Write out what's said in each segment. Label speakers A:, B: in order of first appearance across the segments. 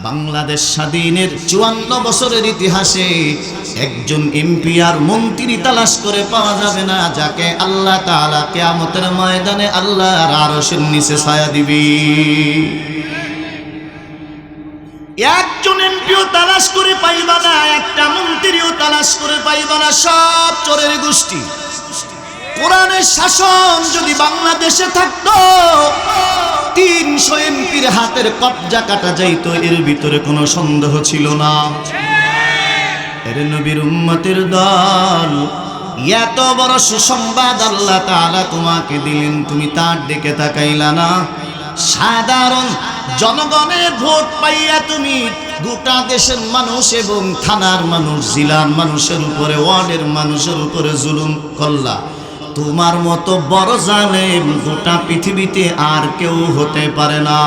A: বাংলাদেশ স্বাধীনের 54 বছরের ইতিহাসে একজন এমপি আর মন্ত্রী তালাশ করে পাওয়া যাবে না যাকে আল্লাহ তাআলা কিয়ামতের ময়দানে আল্লাহর আরশের নিচে ছায়া দিবে। একজন এমপিও তালাশ করে পাইবা না, একটা মন্ত্রীও তালাশ করে পাইবা না, সব চোরের গোষ্ঠী। কোরআনের শাসন যদি বাংলাদেশে থাকতো 300 এমপির হাতের কবজা কাটা যাইতো, এর ভিতরে কোনো সন্দেহ ছিল না। এর নবীর উম্মতের দল, এত বড় সুসংবাদ আল্লাহ তাআলা তোমাকে দিলেন, তুমি তার দিকে তাকাইলা না। সাধারণ জনগণের ভোট পাইয়া তুমি গোটা দেশের মানুষ এবং থানার মানুষ, জেলার মানুষের উপরে, ওয়ার্ডের মানুষের উপরে জুলুম করলা। তোমার মতো বড় জালেম গোটা পৃথিবীতে আর কেউ হতে পারে না।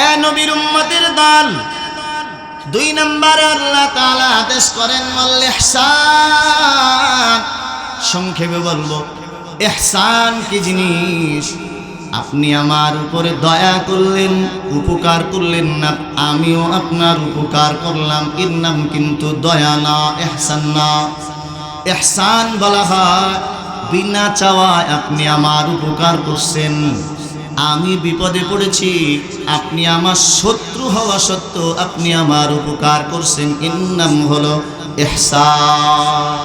A: এ নবীর উম্মতের দল, 2 নম্বরে আল্লাহ তাআলা আদেশ করেন ওয়াল ইহসান। সংক্ষেপে বলবো, ইহসান কি জিনিস? আপনি আমার উপরে দয়া করলেন, উপকার করলেন না, আমিও আপনার উপকার করলাম, এর নাম কিন্তু দয়া না, ইহসান না। ইহসান বলা হয় বিনা চাওয়ায় আপনি আমার উপকার করছেন। আমি বিপদে পড়েছি, আপনি আমার শত্রু হওয়া সত্ত্বেও আপনি আমার উপকার করছেন, এর নাম হলো ইহসান।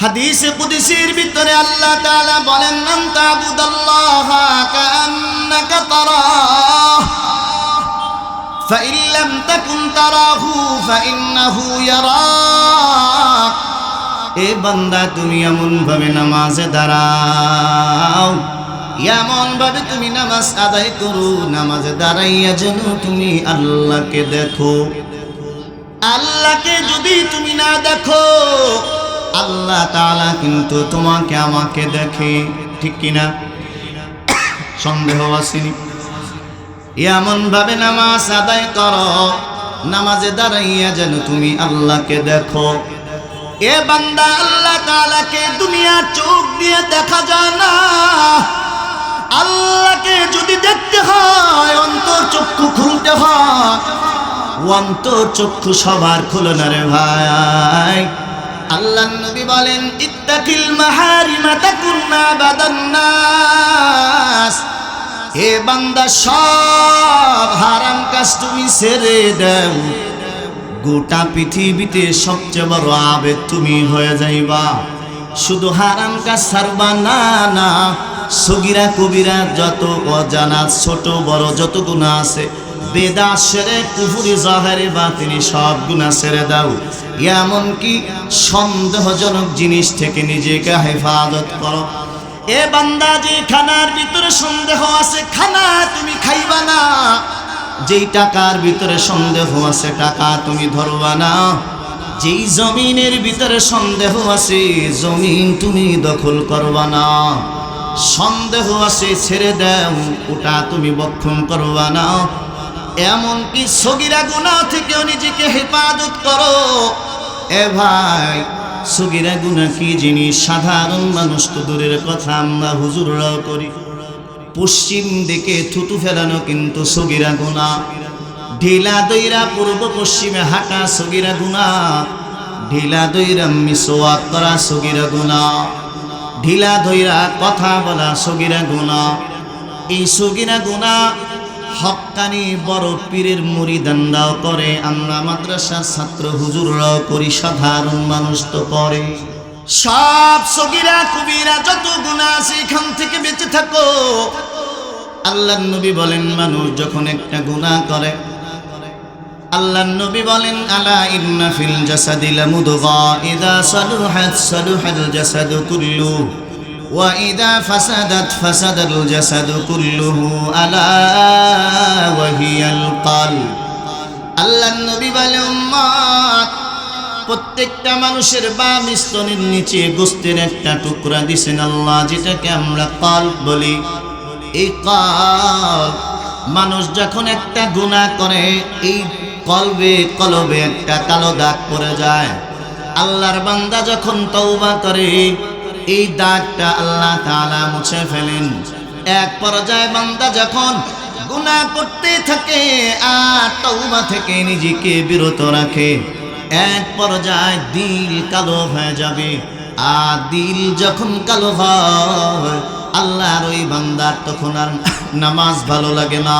A: হাদিসে কুদসির ভিতরে আল্লাহ তাআলা বলেন, মান তা'বুদাল্লাহা কাআন্নাকা তারাহু ফাইন লাম তাকুন তারাহু ফাইন্নাহু ইয়ারাক। এ বান্দা, তুমি এমন ভাবে নামাজে দাঁড়াও, এমন ভাবে তুমি নামাজ আদায় করো, নামাজে দাঁড়াইয়া যেন তুমি আল্লাহকে দেখো। আল্লাহকে যদি তুমি না দেখো, আল্লাহ তাআলা কিন্তু তোমাকে আমাকে দেখে, ঠিক কিনা? সন্দেহ আসেনি? এমন ভাবে নামাজ আদায় করো, নামাজে দাঁড়াইয়া যেন তুমি আল্লাহকে দেখো। এ বান্দা, আল্লাহ তাআলাকে দুনিয়ার চোখ দিয়ে দেখা যায় না। আল্লাহকে যদি দেখতে হয় অন্তর চক্ষু খুলতে হয়। অন্তর চক্ষু সবার খুলে না রে ভাই। আল্লাহর নবী বলেন, ইত্তাকিল মাহারিমা তাকুন আবাদান নাস। হে বান্দা, সব হারাম কাজ তুমি ছেড়ে দাও, গোটা পৃথিবীতে সবচেয়ে বড় আবেদ তুমি হয়ে যাইবা। শুধু হারাম কাজ ছাড়বা না, না, সগীরা কবিরা যত অজানা ছোট বড় যত গুনাহ আছে, বেদাত শিরক কুফরি জাহেরে বাতিনি সব গুনাহ ছেড়ে দাও। এমনকি সন্দেহজনক জিনিস থেকে নিজেকে হেফাজত করো। এ বান্দা, যে খানার ভিতরে সন্দেহ আছে খানা তুমি খাইবা না, যেই টাকার ভিতরে সন্দেহ আছে টাকা তুমি ধরবা না, যেই জমিনের ভিতরে সন্দেহ আছে জমিন তুমি দখল করবা না, সন্দেহ আছে ছেড়ে দাও, ওটা তুমি বক্ষণ করবা না। এমনকি সগীরা গুনাহ থেকেও নিজেকে হেফাজত করো। এ ভাই, সগীরা গুনাহ কি জিনিস? সাধারণ মানুষ তো দূরের কথা, আমরা হুজুররাও করি। পশ্চিম দিকে থুতু ফেলানো কিন্তু সগীরা গুনাহ। ঢিলা দইরা পূর্ব পশ্চিমে হাঁটা সগীরা গুনাহ। ঢিলা দইরা মিসওয়াক করা সগীরা গুনাহ। ঢিলা দইরা কথা বলা সগীরা গুনাহ। এই সগীরা গুনাহ হক্কানি বড় পীরের মুরিদানরাও করে, আমরা মাদ্রাসার ছাত্র হুজুররাও করি, সাধারণ মানুষ তো করে। সব সগীরা কবিরা যত গুনাহ আছে এখান থেকে বেঁচে থাকো। আল্লাহর নবী বলেন, মানুষ যখন একটা গুনাহ করে, আল্লাহর নবী বলেন, আলা ইন্না ফিল জাসাদি লামুদগা ইযা সালুহাত সালুহাল জাসাদু কুল্লু ওয়া ইযা ফাসাদাত ফাসাদাল জাসাদু কুল্লুহু আলা ওয়া হিয়াল কলব। আল্লাহর নবী বলেন, উম্মত, প্রত্যেকটা মানুষের বাম স্তনের নিচে গোস্তের একটা টুকরা দিছেন আল্লাহ, যেটাকে আমরা কলব বলি। এই কলব, মানুষ যখন একটা গুনাহ করে এই কলবে একটা কালো দাগ পড়ে যায়। আল্লাহর বান্দা যখন তওবা করে এই দাগটা আল্লাহ তাআলা মুছে ফেলেন। এক পর্যায়ে বান্দা যখন গুনাহ করতে থাকে আর তওবা থেকে নিজেকে বিরত রাখে, এক পর্যায়ে দিল কালো হয়ে যাবে। আর দিল যখন কালো হয় আল্লাহর ওই বান্দার তখন আর নামাজ ভালো লাগে না।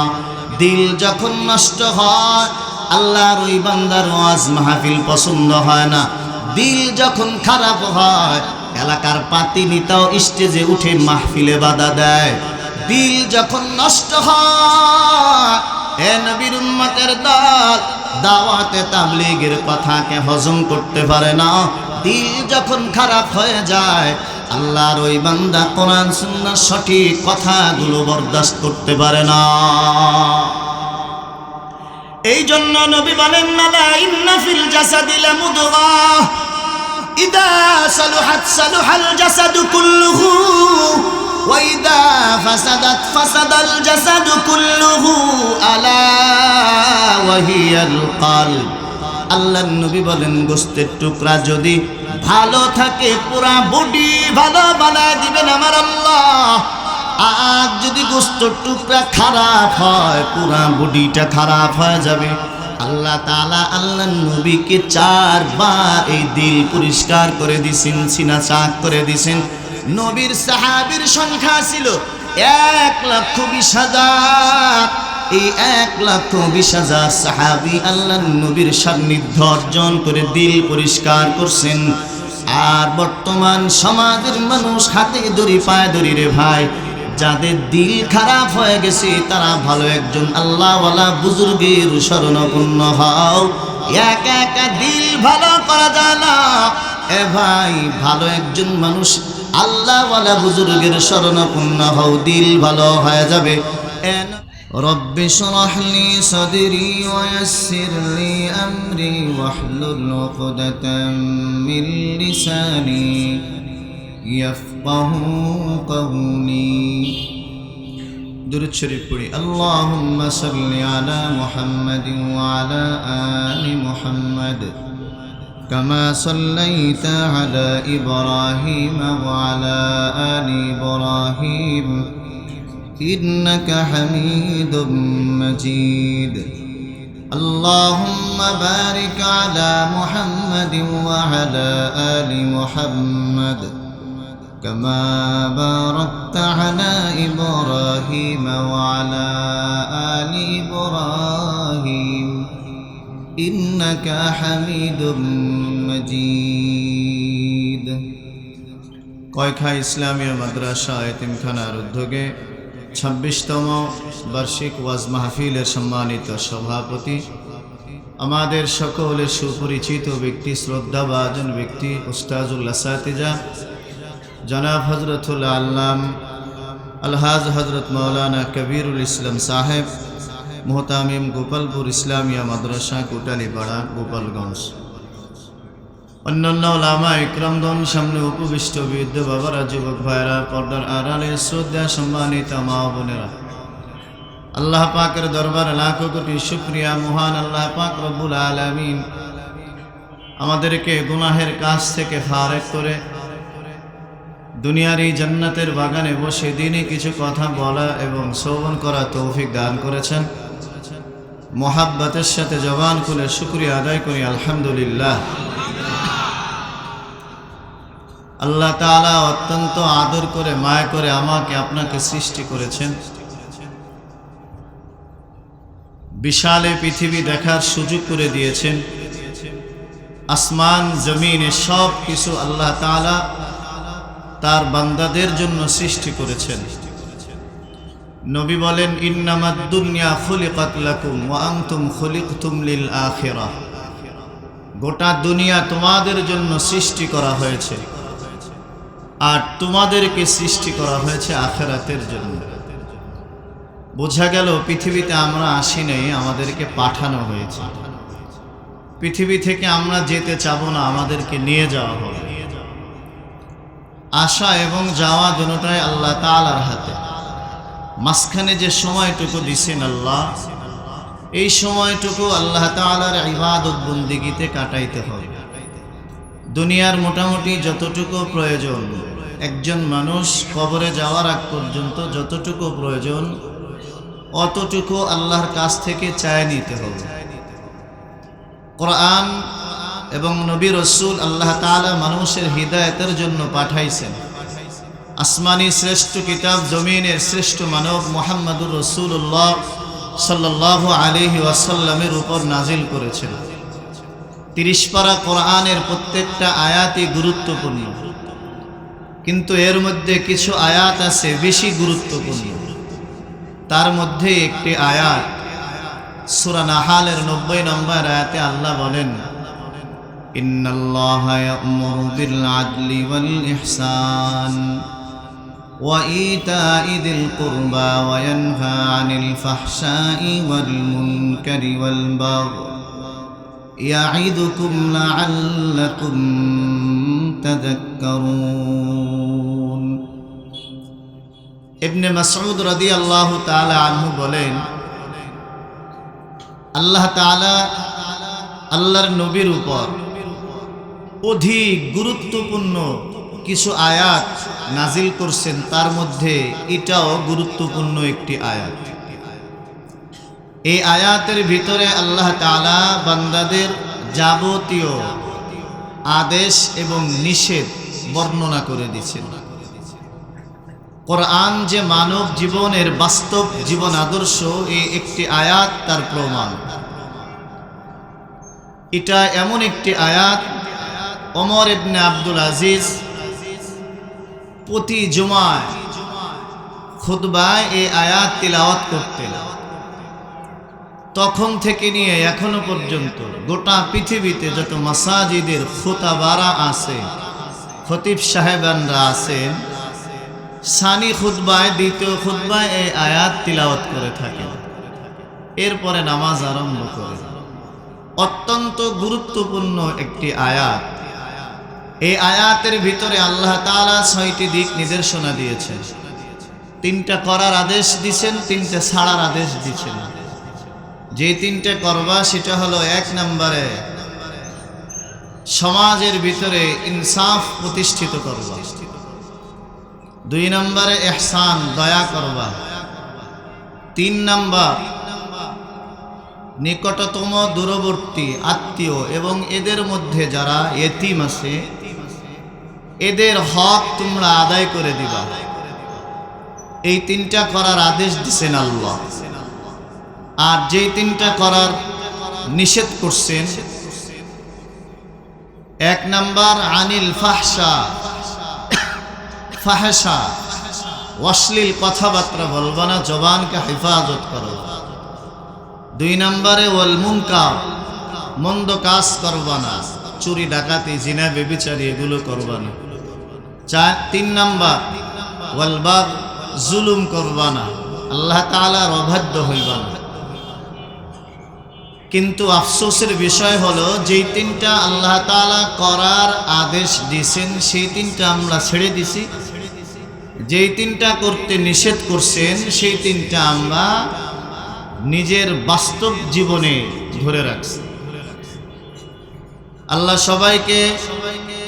A: দিল যখন নষ্ট হয় আল্লাহর ওই বান্দার ওয়াজ মাহফিল পছন্দ হয় না। দিল যখন খারাপ হয় এলাকার পাতি নেতাও স্টেজে উঠে মাহফিলে বাধা দেয়। দিল যখন নষ্ট হয় এ নবীর উম্মতের দল দাওয়াতে তাবলীগের কথাকে হজম করতে পারে না। দিল যখন খারাপ হয়ে যায় আল্লাহর ওই বান্দা কোরআন সুন্নাহর সঠিক কথাগুলো বরদাস্ত করতে পারে না। এই জন্য নবী বলেন না ইন্না ফিল জাসাদি লামুদগাহ ইদা সালুহাত সালুহাল জাসাদু কুল্লুহু ওয়া ইদা ফাসাদাত ফাসাদাল জাসাদু কুল্লুহু আলা ওয়া হিয়াল কলব। আল্লাহর নবী বলেন গোশতের টুকরা যদি ভালো থাকে পুরা বডি ভালো বানায় দিবেন আমার আল্লাহ। আর যদি গোশতের টুকরা খারাপ হয় পুরা বডিটা খারাপ হয়ে যাবে। আল্লাহ তাআলা আল্লাহর নবীকে 4 বার এই দিল পরিষ্কার করে দিয়েছেন, সিনা চাক করে দিয়েছেন। নবীর সাহাবীর সংখ্যা ছিল 1,20,000। এই 1,20,000 সাহাবী আল্লাহর নবীর সান্নিধ্য অর্জন করে দিল পরিষ্কার করছেন। আর বর্তমান সমাজের মানুষ হাতে দড়ি পায়ে দড়ি রে ভাই, যাদের দিল খারাপ হয়ে গেছে তারা ভালো একজন আল্লাহওয়ালা বুজুর্গের শরণাপন্ন হও। একা একা দিল ভালো করা যায় না এ ভাই, ভালো একজন মানুষ আল্লাহওয়ালা বুজুর্গের শরণাপন্ন হও, দিল ভালো হয়ে যাবে। রব্বি শরহ লি সাদরি ওয়া ইয়াসসির লি আমরি ওয়াহলুল উকদাতাম মিন লিসানি ইয়াফকাহু কাওলি। দুরূদ শরীফ পড়ি। আল্লাহুম্মা সাল্লি আলা মুহাম্মাদিন ওয়া আলা আলি মুহাম্মাদ কামা সাল্লাইতা আলা ইব্রাহিম ওয়া আলা আলি ইব্রাহিম ইন্নাকা হামিদুম মাজিদ। আল্লাহুম্মা বারিক আলা মুহাম্মাদিন ওয়া আলা আলি মুহাম্মাদ কামা বারাকতা আলা ইব্রাহিম ওয়া আলা আলি ইব্রাহিম ইন্নাকা হামিদুম মাজিদ। কয়খা ইসলামীয় মাদ্রাসা এতিমখানার উদ্যোগে 26তম বার্ষিক ওয়াজ মাহফিলের সম্মানিত সভাপতি, আমাদের সকলের সুপরিচিত ব্যক্তি, শ্রদ্ধাভাজন ব্যক্তি, উস্তাজুল আসাতিজা জনাব হজরতুল আল্লাম আলহাজ হজরত মৌলানা কবিরুল ইসলাম সাহেব, মোহতামিম গোপালপুর ইসলামিয়া মাদ্রাসা কোটালীপাড়া গোপালগঞ্জ, অন্যান্য ওলামা ইকরামগণ, সামনে উপবিষ্ট বৃদ্ধ বাবারা, যুবক ভাইরা, পর্দার আড়ালে শ্রদ্ধা সম্মানিত মা বোনেরা, আল্লাহ পাকের দরবারে লাখো কোটি শুকরিয়া। মহান আল্লাহ পাক রব্বুল আলামিন আমাদেরকে গুনাহের কাজ থেকে ফারেক করে দুনিয়ার এই জান্নাতের বাগানে বসে দিনে কিছু কথা বলা এবং শ্রবণ করা তৌফিক দান করেছেন। মোহাব্বতের সাথে জবান খুলে শুকরিয়া আদায় করি আলহামদুলিল্লাহ। আল্লাহ তাআলা অত্যন্ত আদর করে মায়া করে আমাকে আপনাকে সৃষ্টি করেছেন। বিশাল পৃথিবী দেখার সুযোগ করে দিয়েছেন। আসমান জমিনে সব কিছু আল্লাহ তাআলা তার বান্দাদের জন্য সৃষ্টি করেছেন। নবী বলেন ইন্নামাদ দুনিয়া খুলিকাত লাকুম ওয়া আনতুম খুলিকতুম লিল আখিরাহ। গোটা দুনিয়া তোমাদের জন্য সৃষ্টি করা হয়েছে আর তোমাদেরকে সৃষ্টি করা হয়েছে আখিরাতের জন্য। বোঝা গেল পৃথিবীতে আমরা আসি নাই, আমাদেরকে পাঠানো হয়েছে। পৃথিবী থেকে আমরা যেতে চাবো না, আমাদেরকে নিয়ে যাওয়া হবে। আসা এবং যাওয়া দুটোটাই আল্লাহ তাআলার হাতে। মাঝখানে যে সময়টুকু দিছেন আল্লাহ, এই সময়টুকু আল্লাহ তাআলার ইবাদত বন্দেগীতে কাটাইতে হবে। দুনিয়ার মোটামুটি যতটুকু প্রয়োজন একজন মানুষ কবরে যাওয়ার আগ পর্যন্ত যতটুকু প্রয়োজন অতটুকু আল্লাহর কাছ থেকে চায় নিতে হবে। কোরআন এবং নবী রাসূল আল্লাহ তাআলা মানুষের হিদায়াতের জন্য পাঠাইছেন। আসমানি শ্রেষ্ঠ কিতাব, জমিনের শ্রেষ্ঠ মানব মুহাম্মদুর রাসূলুল্লাহ সাল্লাল্লাহু আলাইহি ওয়াসাল্লামের উপর নাজিল করেছেন। 30 পারা কোরআনের প্রত্যেকটা আয়াতই গুরুত্বপূর্ণ, কিন্তু এর মধ্যে কিছু আয়াত আছে বেশি গুরুত্বপূর্ণ। তার মধ্যে একটি আয়াত সূরা নাহালের 90 নম্বর আয়াতে আল্লাহ বলেন, ইন্নাল্লাহা ইয়া'মুরু বিল আদলি ওয়াল ইহসান ওয়া ইতা'i যিল কুরবা ওয়া ইয়ানহা আনিল ফাহশাই ওয়াল মুনকারি ওয়াল বাগই ইয়া'iদুকুম লা'আল্লাকুম তাযাক্কারুন। ইবনে মাসউদ রাদিয়াল্লাহু তাআলা আনহু বলেন, আল্লাহ তাআলা আল্লাহর নবীর উপর অধিক গুরুত্বপূর্ণ কিছু আয়াত নাজিল করছেন, তার মধ্যে এটাও গুরুত্বপূর্ণ একটি আয়াত। এই আয়াতের ভিতরে আল্লাহ তাআলা বান্দাদের যাবতীয় আদেশ এবং নিষেধ বর্ণনা করে দিয়েছেন। কোরআন যে মানব জীবনের বাস্তব জীবন আদর্শ, এই একটি আয়াত তার প্রমাণ। এটা এমন একটি আয়াত, ওমর ইবনে আব্দুল আজিজ প্রতি জুমায় খুতবায় এই আয়াত তিলাওয়াত করতেন। তখন থেকে নিয়ে এখনো পর্যন্ত গোটা পৃথিবীতে যত মাসাজিদের খুতাবারা আছে, খতিব সাহেবানরা আছেন, সানি খুতবায়, দ্বিতীয় খুতবায় এই আয়াত তিলাওয়াত করে থাকেন, এরপরে নামাজ আরম্ভ করে। অত্যন্ত গুরুত্বপূর্ণ একটি আয়াত। এই আয়াতের ভিতরে আল্লাহ তাআলা 6টি দিক নির্দেশনা দিয়েছেন। 3টা করার আদেশ দিয়েছেন, 3টা ছাড়ার আদেশ দিয়েছেন। যে 3টা করবা সেটা হলো, 1 নম্বরে সমাজের ভিতরে ইনসাফ প্রতিষ্ঠিত করবা, 2 নম্বরে ইহসান, দয়া করবা, 3 নম্বর নিকটতম দূরবর্তী আত্মীয় এবং এদের মধ্যে যারা এতিম আছে এদের হক তোমরা আদায় করে দিবা। এই 3টা করার আদেশ দিয়েছেন আল্লাহ। আর যেই 3টা করার নিষেধ করছেন, 1 নম্বর আনিল ফাহশা, অশ্লীল কথাবার্তা বলবা না, জবানকে হেফাজত করো। 2 নম্বরে ওয়াল মুনকার, মন্দ কাজ করবা না, চুরি ডাকাতি জিনা ব্যভিচারী এগুলো করবা না। 3 নম্বর ওয়াল বাগ, জুলুম করবা না, আল্লাহ তাআলার অবাধ্য হইবা না। কিন্তু আফসোসের বিষয় হলো, যেই 3টা আল্লাহ তাআলা করার আদেশ দিয়েছেন সেই 3টা আমরা ছেড়ে দিছি, যেই 3টা করতে নিষেধ করছেন সেই 3টা আমরা নিজের বাস্তব জীবনে ধরে রাখছি। আল্লাহ সবাইকে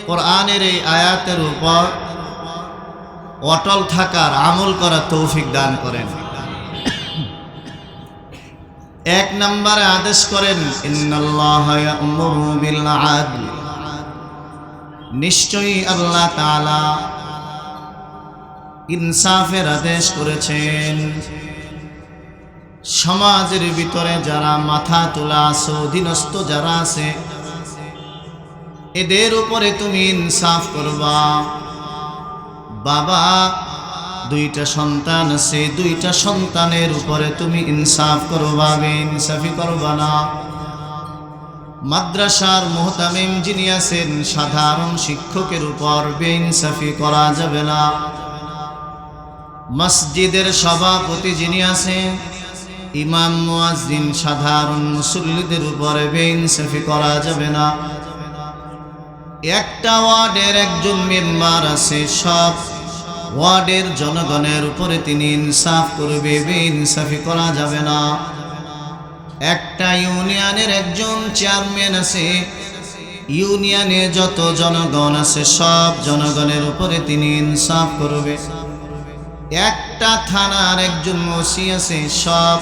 A: কোরআনের এই আয়াতের উপর অটল থাকার, আমল করার তৌফিক দান করেন। 1 নম্বরে আদেশ করেন, ইন্নাল্লাহা ইয়া'মুরু বিল আদল, নিশ্চয়ই আল্লাহ তাআলা ইনসাফের আদেশ করেছেন। সমাজের ভিতরে যারা মাথা তোলা আছে, অধীনস্থ যারা আছে, এদের উপরে তুমি ইনসাফ করবা। বাবা 2টা সন্তান আছে, 2টা সন্তানের উপরে তুমি ইনসাফ করবা, বেইনসাফি করবা না। মাদ্রাসার মুহতামিম যিনি আছেন, সাধারণ শিক্ষকের উপর বেইনসাফি করা যাবে না। মসজিদের সভাপতি যিনি আছেন, ইমাম, মুয়াজ্জিন, সাধারণ মুসল্লিদের উপরে বেইনসাফি করা যাবে না। একটা ওয়ার্ডের একজন মেম্বার আছে, সব ওয়ার্ডের জনগণের উপরে তিনি ইনসাফ করবে, বেইনসাফি করা যাবে না। একটা ইউনিয়নের একজন চেয়ারম্যান আছে, ইউনিয়নে যত জনগণ আছে সব জনগণের উপরে তিনি ইনসাফ করবে। একটা থানার একজন ওসি আছে, সব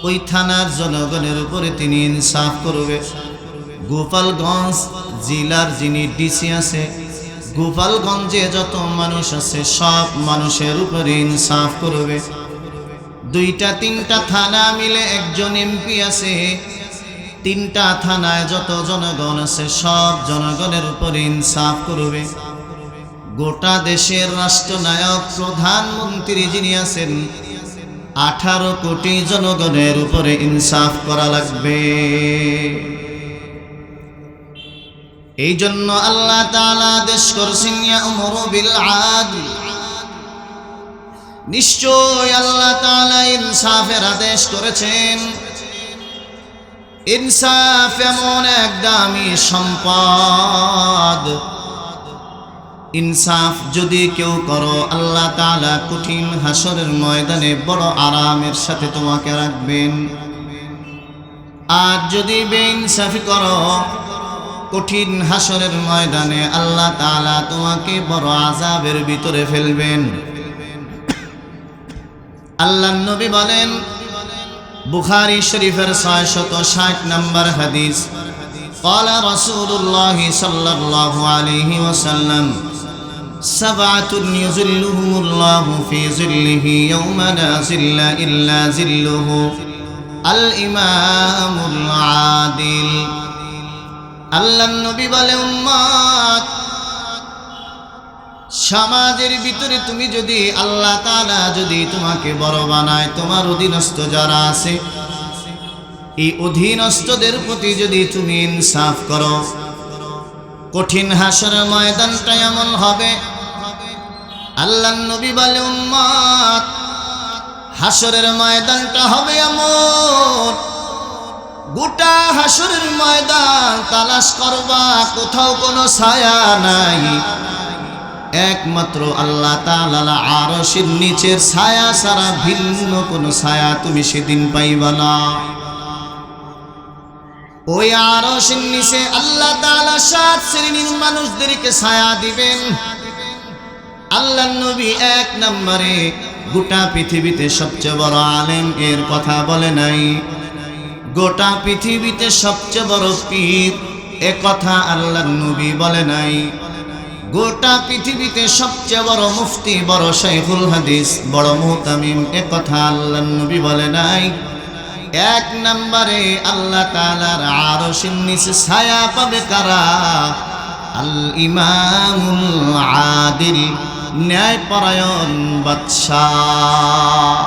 A: ওই থানার জনগণের উপরে তিনি ইনসাফ করবে। গোপালগঞ্জ জেলার যিনি ডিসি আছে, গোপালগঞ্জে যত মানুষ আছে সব মানুষের উপরে ইনসাফ করবে। দুইটা তিনটা থানা মিলে একজন এমপি আছে, তিনটা থানায় যত জনগণ আছে সব জনগণের উপরে ইনসাফ করবে। গোটা দেশের রাষ্ট্রনায়ক প্রধানমন্ত্রী যিনি আছেন 18 কোটি জনগণের উপরে ইনসাফ করা লাগবে। এই জন্য আল্লাহ তাআলা আদেশ করছেন ইয়া'মুরু বিল আদল। নিশ্চয় আল্লাহ তাআলা ইনসাফের আদেশ করেছেন। ইনসাফ এমন এক দামি সম্পদ, ইনসাফ যদি কেউ করো আল্লাহ তাআলা কঠিন হাসরের ময়দানে বড় আরামের সাথে তোমাকে রাখবেন। আর যদি বেইনসাফি করো কঠিন হাসরের ময়দানে আল্লাহ তাআলা তোমাকে বড় আযাবের ভিতরে ফেলবেন। আল্লাহর নবী বলেন, বুখারী শরীফের 660 নম্বর হাদিস, قال رسول الله صلى الله عليه وسلم سبعة يظلهم الله في ظله يوم لا ظل إلا ظله الإمام العادل। আল্লাহর নবী বলে, উম্মত সমাজের ভিতরে তুমি যদি আল্লাহ তাআলা যদি তোমাকে বড় বানায়, তোমার অধীনস্থ যারা আছে এই অধীনস্থদের প্রতি যদি তুমি ইনসাফ করো, কঠিন হাসরের ময়দানটা এমন হবে। আল্লাহর নবী বলে, উম্মত হাসরের ময়দানটা হবে এমন, গোটা হাসরের ময়দান তালাশ করবা, কোথাও কোনো ছায়া নাই, একমাত্র আল্লাহ তাআলার আরশের নিচের ছায়া ছাড়া ভিন্ন কোনো ছায়া তুমি সেদিন পাইবা না। ওই আরশের নিচে আল্লাহ তাআলা 7 শ্রেণীর মানুষদেরকে ছায়া দিবেন। আল্লাহর নবী 1 নম্বরে গোটা পৃথিবীতে সবচেয়ে বড় আলেম এর কথা বলে নাই, গোটা পৃথিবীতে সবচেয়ে বড় পীর এ কথা আল্লাহর নবী বলে নাই, গোটা পৃথিবীতে সবচেয়ে বড় মুফতি, বড় শাইখুল হাদিস, বড় মুহতামিম এ কথা আল্লাহর নবী বলে নাই। 1 নম্বরে আল্লাহ তাআলার আরশের নিচে ছায়া পাবে কারা? আল ইমামুল আদিল, ন্যায়পরায়ণ বাদশাহ।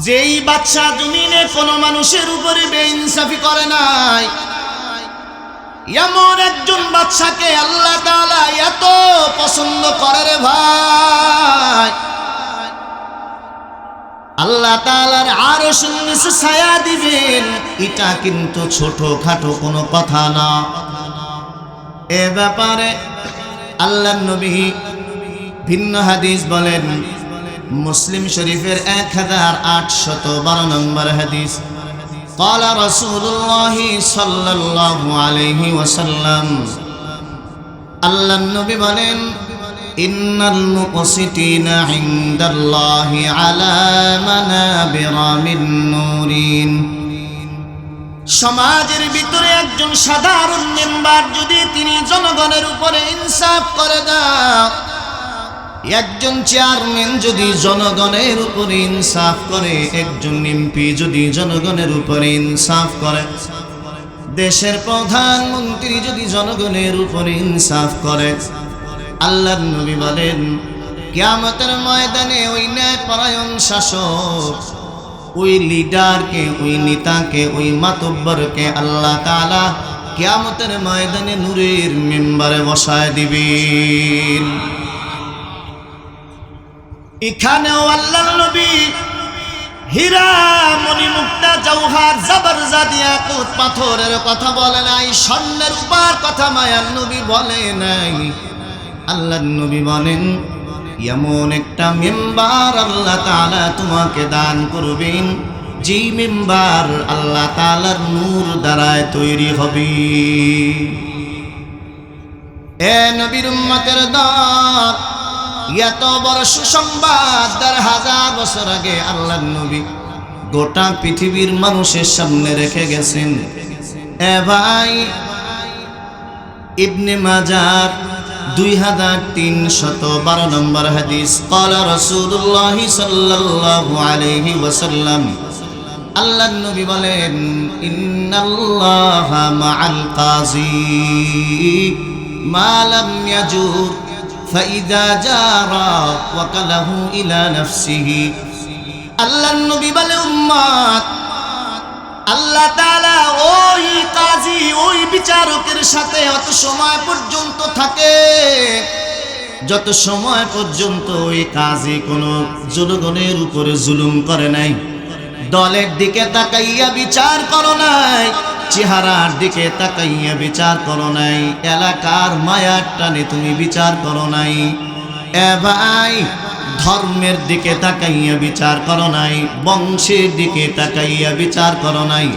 A: যেই বাদশাহ জমিনে কোনো মানুষের উপরে বেইনসাফি করে নাই, এমন একজন বাদশাকে আল্লাহ তাআলা এত পছন্দ করে রে ভাই। আল্লাহ তাআলার আরশের নিচে ছায়া দিবেন, এটা কিন্তু ছোটখাটো কোনো কথা না। এ ব্যাপারে আল্লাহর নবী ভিন্ন হাদিস বলেন, মুসলিম শরীফের 1812 নম্বর হাদিস, قال رسول الله صلى الله عليه وسلم, আল্লাহর নবী বলেন, ইন্নাল মুকসিতিনা ইনদাল্লাহি আলা মানাবিরা মিন নূরিন। সমাজের ভিতরে একজন সাধারণ মেম্বার যদি তিনি জনগণের উপরে ইনসাফ করে দাও, একজন চেয়ারম্যান যদি জনগণের উপরে ইনসাফ করে, একজন এমপি যদি জনগণের উপরে ইনসাফ করে, দেশের প্রধানমন্ত্রী যদি জনগণের উপরে ইনসাফ করে, আল্লাহর নবী বলেন কিয়ামতের ময়দানে ওই ন্যায়পরায়ণ শাসক, ওই লিডারকে, ওই নেতাকে, ওই মাতব্বরকে আল্লাহ তাআলা কিয়ামতের ময়দানে নূরের মিম্বারে বসায় দিবেন। এখানেও আল্লাহর নবী হীরা, মণি, মুক্তা, জওহার, জবরজাদ, ইয়াকুত, পাথরের কথা বলে নাই, স্বর্ণের রূপার কথা মায়ার নবী বলে নাই। আল্লাহর নবী বলেন এমন একটা মেম্বার আল্লাহ তাআলা তোমাকে দান করবেন, যেই মেম্বার আল্লাহ তাআলার নূর দ্বারায় তৈরি হবে। এ নবীর উম্মতের দল, এত বড় সুসংবাদ ১,৫০০ বছর আগে আল্লাহর নবী গোটা পৃথিবীর মানুষের সামনে রেখে গেছেন। এ ভাই, ইবনে মাজাহ ২৩১২ নম্বর হাদিস, ক্বালা রাসূলুল্লাহ সাল্লাল্লাহু আলাইহি ওয়াসাল্লাম, আল্লাহর নবী বলেন, ইন্নাল্লাহা মাআল কাযী মা লাম ইয়াজুর ফাইদা জারা ওয়াকালাহু ইলা নাফসিহি। আল্লাহর নবী বলে, উম্মত, আল্লাহ তাআলা ওই কাজী, ওই বিচারকের সাথে অত সময় পর্যন্ত থাকে যত সময় পর্যন্ত ওই কাজী কোনো জনগণের উপরে জুলুম করে নাই, দলের দিকে তাকাইয়া বিচার করো নাই, চেহারার দিকে তাকাইয়া বিচার করো নাই, এলাকার মায়ার টানে তুমি বিচার করো নাই। এ ভাই, ধর্মের দিকে তাকাইয়া বিচার করো নাই, বংশের দিকে তাকাইয়া বিচার করো নাই,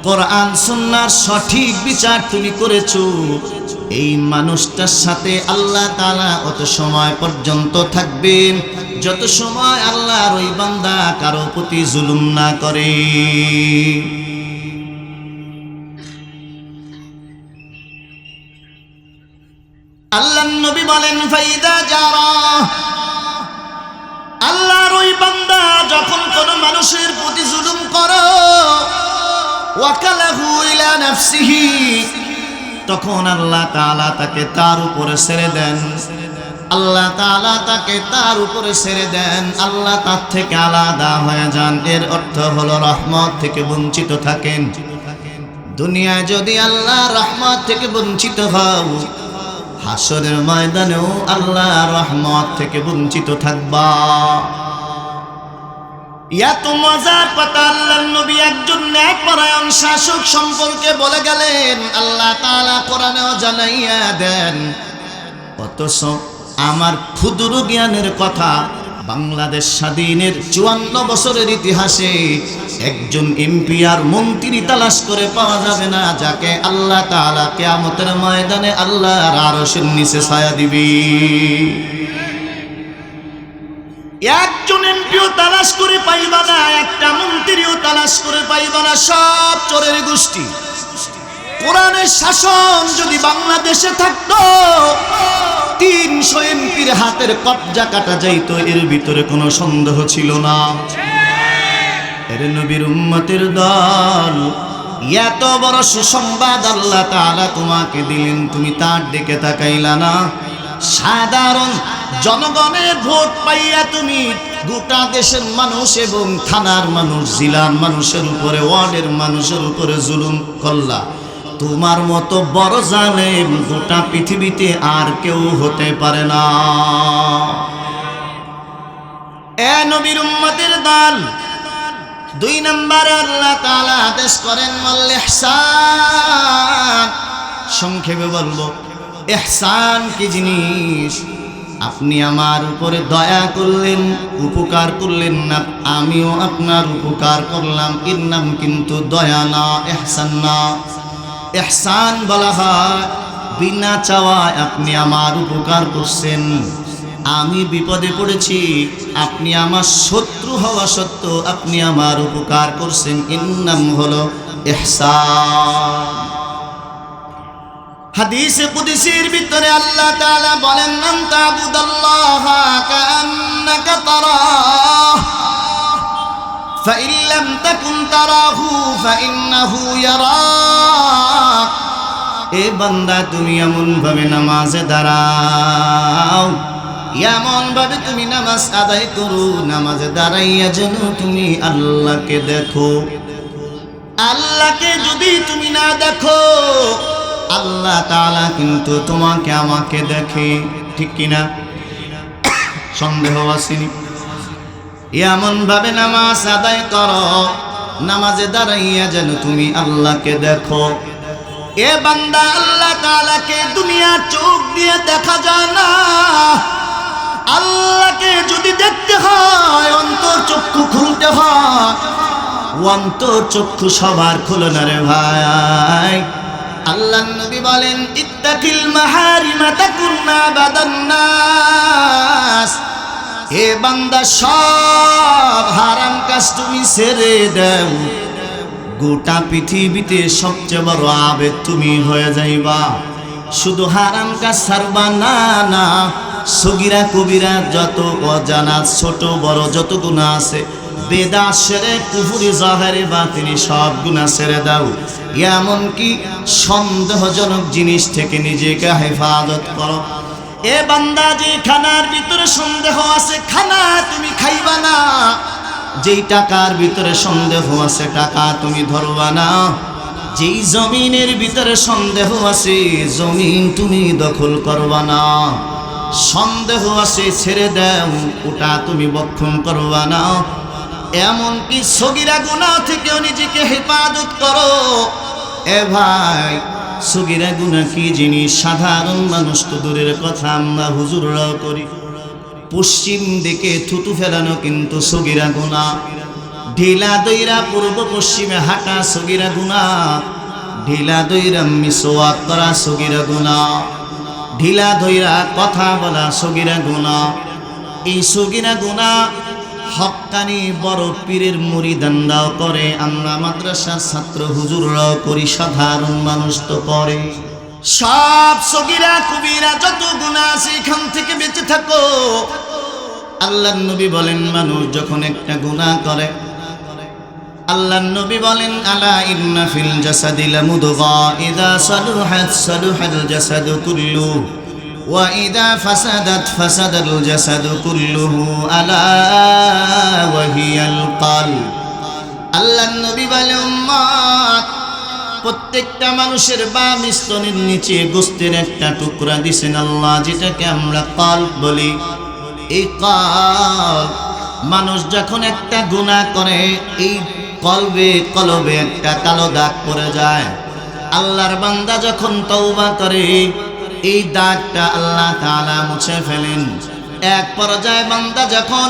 A: কোরআন সুন্নাহর সঠিক বিচার তুমি করেছো। এই মানুষটার সাথে আল্লাহ তাআলা অত সময় পর্যন্ত থাকবেন যত সময় আল্লাহর ওই বান্দা কারো প্রতি জুলুম না করে। আল্লাহর নবী বলেন, ফাইদা জারা, আল্লাহর ওই বান্দা যখন কোন মানুষের প্রতি জুলুম করো, ওয়াকালাহু ইলা নাফসিহি, তখন আল্লাহ তাআলা তাকে তার উপরে ছেড়ে দেন, আল্লাহ তাআলা তাকে তার উপরে ছেড়ে দেন, আল্লাহ তার থেকে আলাদা হয়ে যান। এর অর্থ হলো রহমত থেকে বঞ্চিত থাকেন। দুনিয়ায় যদি আল্লাহর রহমত থেকে বঞ্চিত হও, হাসরের ময়দানেও আল্লাহর রহমত থেকে বঞ্চিত থাকবা। এত মজার কথা আল্লাহর নবী একজন ন্যায়পরায়ণ শাসক সম্পর্কে বলে গেলেন, আল্লাহ তাআলা কোরআনেও জানাইয়া দেন। অথচ আমার ক্ষুদ্র জ্ঞানের কথা, বাংলাদেশ স্বাধীনের ৫৪ বছরের ইতিহাসে একজন এমপি আর মন্ত্রী তালাশ করে পাওয়া যাবে না যাকে আল্লাহ তাআলা কিয়ামতের ময়দানে আল্লাহর আরশের নিচে ছায়া দিবে। একজন এমপিও তালাশ করে পাইবা না, একটা মন্ত্রীও তালাশ করে পাইবা না, সব চোরের গোষ্ঠী। কোরআনের শাসন যদি বাংলাদেশে থাকতো, ৩০০ এমপির হাতের কবজা কাটা যাইত, এর ভিতরে কোনো সন্দেহ ছিল না। এর নবীর উম্মতের দল, এত বড় সুসংবাদ আল্লাহ তাআলা তোমাকে দিলেন, তুমি তার দিকে তাকাইলা না। সাধারণ জনগণের ভোট পাইয়া তুমি গোটা দেশের মানুষ এবং থানার মানুষ, জেলার মানুষের উপরে, ওয়ার্ডের মানুষের উপরে জুলুম করলা। তোমার মতো বড় জালেম গোটা পৃথিবীতে আর কেউ হতে পারে না। এ নবীর উম্মতের দল, ২ নম্বরে আল্লাহ তাআলা আদেশ করেন ওয়াল ইহসান। সংক্ষেপে বলবো, ইহসান কি জিনিস? আপনি আমার উপরে দয়া করলেন, উপকার করলেন না, আমিও আপনার উপকার করলাম, এর নাম কিন্তু দয়া না, ইহসান না। ইহসান বলা হয় বিনা চাওয়ায় আপনি আমার উপকার করছেন। আমি বিপদে পড়েছি, আপনি আমার শত্রু হওয়া সত্ত্বেও আপনি আমার উপকার করছেন, এর নাম হলো ইহসান। হাদিসে কুদসির ভিতরে আল্লাহ তাআলা বলেন, মান তা'বুদাল্লাহা কাআন্নাকা তারাহ ফাইন লাম তাকুন তারাহু ফাইন্নাহু ইয়ারাক। এ বান্দা, তুমি এমন ভাবে নামাজে দাঁড়াও, এমন ভাবে তুমি নামাজ আদায় করো, নামাজে দাঁড়াইয়া যেন তুমি আল্লাহকে দেখো। আল্লাহকে যদি তুমি না দেখো, আল্লাহ তাআলা কিন্তু তোমাকে আমাকে দেখে, ঠিক কিনা? সন্দেহ আসেনি? এমন ভাবে নামাজ আদায় করো, নামাজে দাঁড়াইয়া যেন তুমি আল্লাহকে দেখো। এ বান্দা, আল্লাহ তাআলাকে দুনিয়ার চোখ দিয়ে দেখা যায় না। আল্লাহকে যদি দেখতে হয়, অন্তর চক্ষু খুলতে হয়। অন্তর চক্ষু সবার খুলো না রে ভাই। আল্লাহর নবী বলেন ইত্তাকিল মাহারিমা তাকুন্না বাদান্নাস, হে বান্দা সব হারাম কাজ তুমি ছেড়ে দাও, গোটা পৃথিবীতে সবচেয়ে বড় আবেদ তুমি হয়ে যাইবা। শুধু হারাম কাজ ছাড়বা না, না সগীরা কবিরা যত অজানা ছোট বড় যত গুনাহ আছে, বেদাত শিরক কুফরি জাহেরে বাতিনি সব গুনাহ ছেড়ে দাও। এমনকি সন্দেহজনক জিনিস থেকে নিজেকে হেফাজত করো। এ বান্দা, যে খানার ভিতরে সন্দেহ আছে খানা তুমি খাইবা না, যেই টাকার ভিতরে সন্দেহ আছে টাকা তুমি ধরবা না, যেই জমিনের ভিতরে সন্দেহ আছে জমিন তুমি দখল করবা না, সন্দেহ আছে ছেড়ে দাও ওটা তুমি বক্ষণ করবা না। এমনকি সগীরা গুনাহ থেকেও নিজেকে হেফাজত করো। এ ভাই, সগীরা গুনাহ কি জিনিস সাধারণ মানুষ তো দূরের কথা, আমরা হুজুররাও করি। পশ্চিম দিকে থুতু ফেলানো কিন্তু সগীরা গুনাহ, ঢিলা দইরা পূর্ব পশ্চিমে হাঁটা সগীরা গুনাহ, ঢিলা দইরা মিসওয়াক করা সগীরা গুনাহ, ঢিলা দইরা কথা বলা সগীরা গুনাহ। এই সগীরা গুনাহ হক্কানি বড় পীরের মুরিদানরাও করে, আমরা মাদ্রাসার ছাত্র হুজুররাও করি, সাধারণ মানুষ তো করে। সব সগীরা কবিরা যত গুনাহ আছে এখান থেকে বেঁচে থাকো। আল্লাহর নবী বলেন মানুষ যখন একটা গুনাহ করে, আল্লাহর নবী বলেন আলা ইন্না ফিল জাসাদি লামুদগা ইযা সালুহাত সালুহাল জাসাদু কুল্লু ওয়া ইযা ফাসাদাত ফাসাদাল জাসাদু কুল্লুহু আলা ওয়া হিয়াল কলব। আল্লাহর নবী বলেন উম্মত, প্রত্যেকটা মানুষের বাম স্তনের নিচে গোশতের একটা টুকরা দিছেন আল্লাহ, যেটাকে আমরা কলব বলি। এই কলব, মানুষ যখন একটা গুনাহ করে এই কলবে একটা কালো দাগ পড়ে যায়। আল্লাহর বান্দা যখন তওবা করে এই দাগটা আল্লাহ তাআলা মুছে ফেলেন। এক পর্যায়ে বান্দা যখন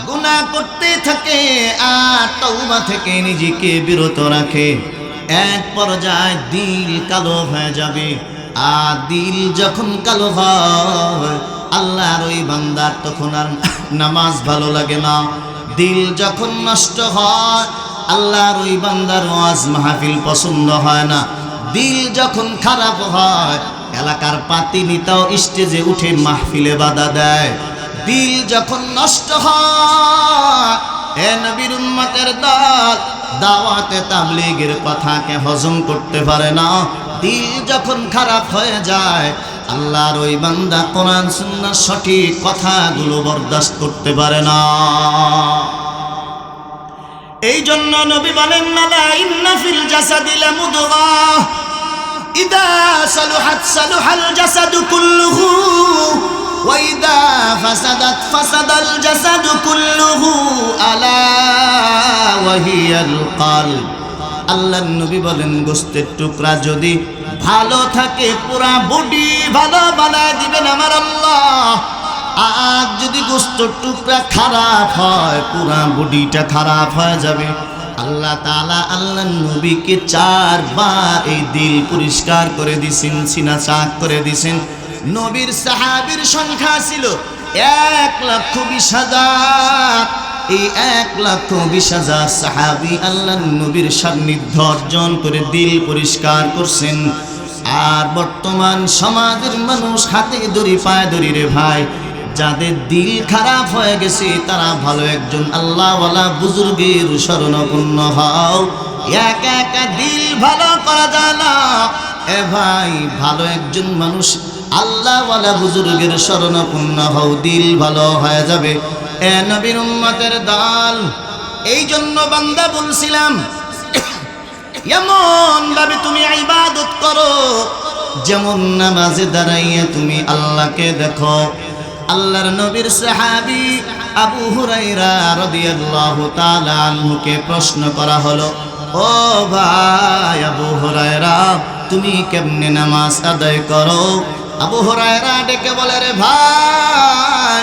A: গুনাহ করতে থাকে আর তওবা থেকে নিজেকে বিরত রাখে, এক পর্যায়ে দিল কালো হয়ে যাবে। আর দিল যখন কালো হয় আল্লাহর ওই বান্দার তখন আর নামাজ ভালো লাগে না। দিল যখন নষ্ট হয় আল্লাহর ওই বান্দার ওয়াজ মাহফিল পছন্দ হয় না। দিল যখন খারাপ হয় এলাকার পাতি নেতাও স্টেজে উঠে মাহফিলে বাধা দেয়। দিল যখন নষ্ট হয় এ নবীর উম্মতের দল দাওয়াতে তাবলীগের কথাকে হজম করতে পারে না। দিল যখন খারাপ হয়ে যায় আল্লাহর ওই বান্দা কোরআন সুন্নাহর সঠিক কথাগুলো বরদাস্ত করতে পারে না। এই জন্য নবী বলেন আলা ইন্না ফিল জাসাদি লামুদগা ইযা সালুহাত সালুহাল জাসাদু কুল্লুহু ওয়া ইযা ফাসাদাত ফাসাদাল জাসাদু কুল্লুহু আলা ওয়া হিয়াল কলব। আল্লাহর নবী বলেন গোশতের টুকরা যদি ভালো থাকে পুরা বডি ভালো বানায় দিবেন আমার আল্লাহ। আর যদি গোশতের টুকরা খারাপ হয় পুরা বডিটা খারাপ হয়ে যাবে। আল্লাহ তাআলা আল্লাহর নবীকে 4 বার এই দিল পরিষ্কার করে দিয়েছেন, সিনা চাক করে দিয়েছেন। নবীর সাহাবীর সংখ্যা ছিল 1,20,000। এই 1,20,000 সাহাবী আল্লাহর নবীর সান্নিধ্য অর্জন করে দিল পরিষ্কার করছেন। আর বর্তমান সমাজের মানুষ হাতে দড়ি পায়ে দড়ি রে ভাই, যাদের দিল খারাপ হয়ে গেছে তারা ভালো একজন আল্লাহওয়ালা বুজুর্গের শরণাপন্ন হও। একা একা দিল ভালো করা যায় না। এ ভাই, ভালো একজন মানুষ আল্লাহওয়ালা বুজুর্গের শরণাপন্ন হও, দিল ভালো হয়ে যাবে। এ নবীর উম্মতের দল, এই জন্য বান্দা বলছিলাম এমন ভাবে তুমি ইবাদত করো যেমন নামাজে দাঁড়াইয়া তুমি আল্লাহকে দেখো। আল্লাহর নবীর সাহাবী আবু হুরায়রা রাদিয়াল্লাহু তাআলা আনহুকে প্রশ্ন করা হলো, ও ভাই আবু হুরায়রা, তুমি কেমনে নামাজ আদায় করো? আবু হুরায়রা ডেকে বলে, রে ভাই,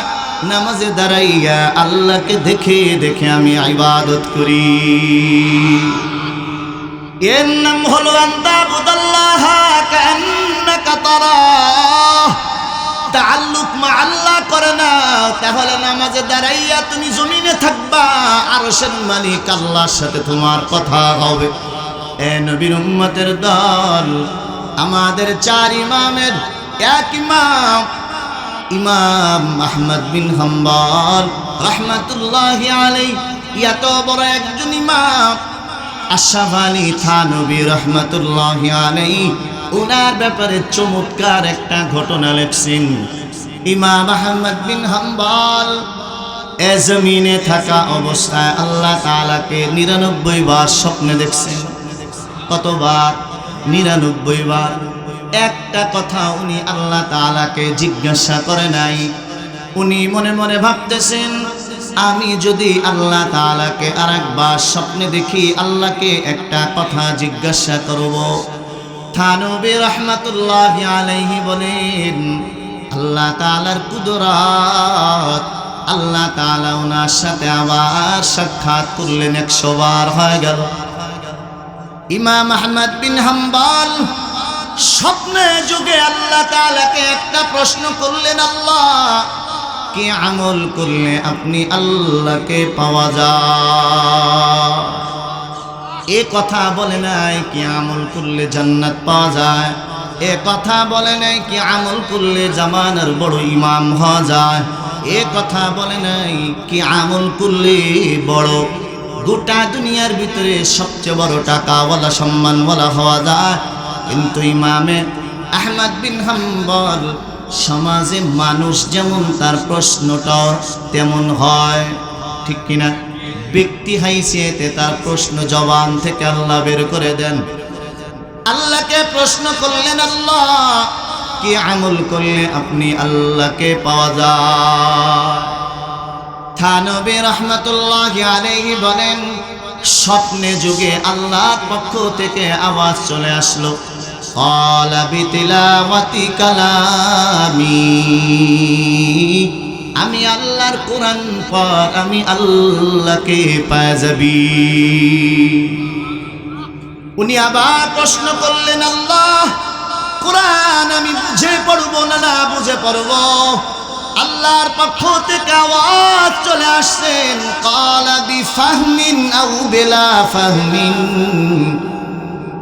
A: নামাজে দাঁড়াইয়া আল্লাহকে দেখে দেখে আমি ইবাদত করি। এর নাম হলো আনতাবুদাল্লাহ কান্নাকা তারাহ। তাআল্লুক মা আল্লাহ করে না, তাহলে নামাজে দাঁড়াইয়া তুমি জমিনে থাকবা, আরশের মালিক আল্লাহর সাথে তোমার কথা হবে। এ নবীর উম্মতের দল, আমাদের চার ইমামের এক ইমাম ইমাম আহমদ বিন হাম্বল রাহমাতুল্লাহি আলাইহি, এত বড় একজন ইমাম আশরাফ আলী থানভী রাহমাতুল্লাহি আলাইহি, ওনার ব্যাপারে চমৎকার একটা ঘটনা লেখছেন। ইমাম আহমদ বিন হাম্বল এ জমিনে থাকা অবস্থায় আল্লাহ তাআলাকে ৯৯ বার স্বপ্নে দেখছেন। কতবার? ৯৯ বার। একটা কথা উনি আল্লাহ তাআলাকে জিজ্ঞাসা করে নাই। উনি মনে মনে ভাবতেছেন, আমি যদি আল্লাহ তাআলাকে আরেকবার স্বপ্নে দেখি, আল্লাহকে একটা কথা জিজ্ঞাসা করব। থানভী রাহমাতুল্লাহি আলাইহি বলেন, আল্লাহ তাআলার কুদরত, আল্লাহ তাআলা ওনার সাথে আবার সাক্ষাৎ করলেন। ১০০ বার হয়ে গেল। ইমাম আহমদ বিন হাম্বল স্বপ্নে যুগে আল্লাহ তাআলাকে একটা প্রশ্ন করলেন, আল্লাহ, কি আমল করলে আপনি আল্লাহকে পাওয়া যায়? এ কথা বলে নাই কি আমল করলে জান্নাত পাওয়া যায়, এ কথা বলে নাই কি আমল করলে জামানার বড় ইমাম হওয়া যায়, এ কথা বলে নাই কি আমল করলে বড় গোটা দুনিয়ার ভিতরে সবচেয়ে বড় টাকাওয়ালা সম্মানওয়ালা হওয়া যায়। কিন্তু ইমামে আহমদ বিন হাম্বল, সমাজে মানুষ যেমন তার প্রশ্নটা তেমন হয়, ঠিক কিনা? ব্যক্তি হাইসিয়েতে তার প্রশ্ন জবান থেকে আল্লাহ বের করে দেন। আল্লাহকে প্রশ্ন করলেন, আল্লাহ, কি আমল করলে আপনি আল্লাহকে পাওয়া যায়? থানভী রাহমাতুল্লাহি আলাইহি বলেন, স্বপ্নে যুগে আল্লাহর পক্ষ থেকে আওয়াজ চলে আসলো, ক্বালা বিতিলাওয়াতি কালামি, আমি আল্লাহর কোরআন পড়, আমি আল্লাহকে পাওয়া যাবি। উনি আবার প্রশ্ন করলেন, আল্লাহ, কোরআন আমি বুঝে পড়ব না না বুঝে পড়ব? আল্লাহর পক্ষ থেকে আওয়াজ চলে আসছেন, ক্বালা বিফাহমিন আও বিলা ফাহমিন,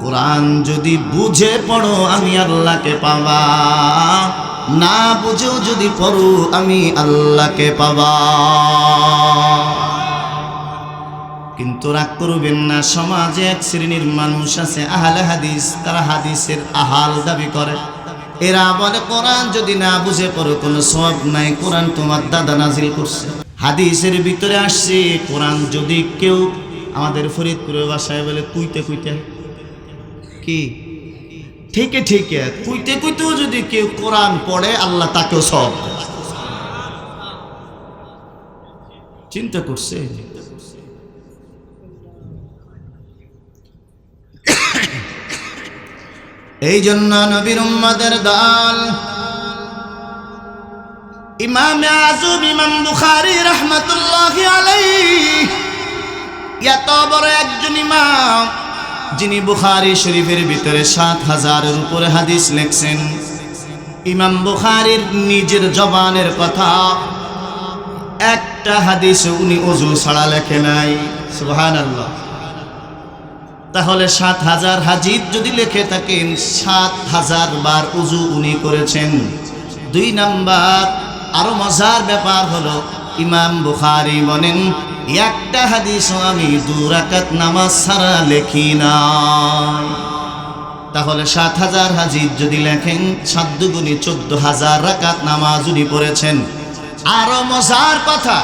A: কোরআন যদি বুঝে পড়ো আমি আল্লাহকে পাবা, না বুঝেও যদি পড়ো আমি আল্লাহকে পাবা। কিন্তু রাগ করবেন না, সমাজে এক শ্রেণীর মানুষ আছে আহলে হাদিস, তারা হাদিসের আহাল দাবি করে। এরা বলে কোরআন যদি না বুঝে পড়ো কোনো সওয়াব নাই, কোরআন তোমার দাদা নাজিল করছে। হাদিসের ভিতরে আসছে, কোরআন যদি কেউ, আমাদের ফরিদপুরের ভাষায় বলে কুইতে কুইতে, কি ঠিক ঠিক কুইতে কুইতেও যদি কেউ কোরআন পড়ে আল্লাহ তাকেও সওয়াব দেয়। চিন্তা করছে? এই জন্য নবীর উম্মতের দল ইমাম আযম ইমাম বুখারী রাহমাতুল্লাহি আলাইহি, এত বড় একজন ইমাম যিনি বুখারী শরীফের ভিতরে ৭,০০০-এর উপরে হাদিস লিখছেন। ইমাম বুখারীর নিজের জবানের কথা, একটা হাদিস উনি ওযু ছাড়া লেখে নাই। সুবহানাল্লাহ। তাহলে ৭,০০০ হাদিস যদি লিখে থাকেন, ৭,০০০ বার ওযু উনি করেছেন। ২ নাম্বার আরো মজার ব্যাপার হলো, ইমাম বুখারী বলেন, একটা হাদিসও আমি ২ রাকাত নামাজ ছাড়া লেখি না। তাহলে ৭,০০০ হাদিস যদি লেখেন, ৭ দুগুণে ১৪,০০০ রাকাত নামাজ উনি পড়েছেন। আরো মজার কথা,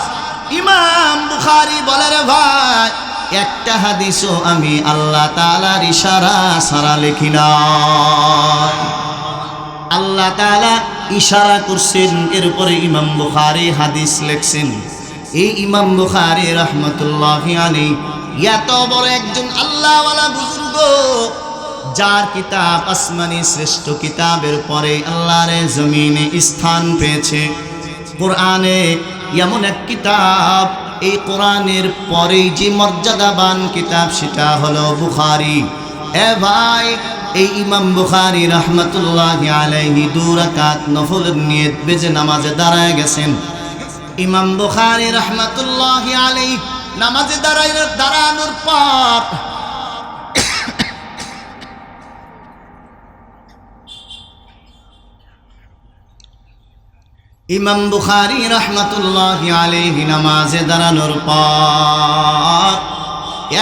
A: ইমাম বুখারী বলে, রে ভাই, একটা হাদিসও আমি আল্লাহ তাআলার ইশারা ছাড়া লিখি না। আল্লাহ তাআলা ইশারা করছেন, এরপরে ইমাম বুখারী হাদিস লিখছেন। এই ইমাম বুখারী রাহমাতুল্লাহি আলাইহি এত বড় একজন আল্লাহওয়ালা বুজুর্গ, যার কিতাব আসমানি শ্রেষ্ঠ কিতাবের পরে আল্লাহর জমিনে স্থান পেয়েছে। কোরআনে এমন এক কিতাব, এই কোরআনের পরেই যে মর্যাদাবান কিতাব সেটা হলো বুখারী। এ ভাই, এই ইমাম বুখারী রাহমাতুল্লাহি আলাইহি 2 রাকাত নফলের নিয়ত বেজে নামাজে দাঁড়ায় গেছেন। ইমাম বুখারী রাহমাতুল্লাহি আলাইহি নামাজে দাঁড়ানোর পর ইমাম বুখারী রাহমাতুল্লাহি আলাইহি নামাজে দাঁড়ানোর পর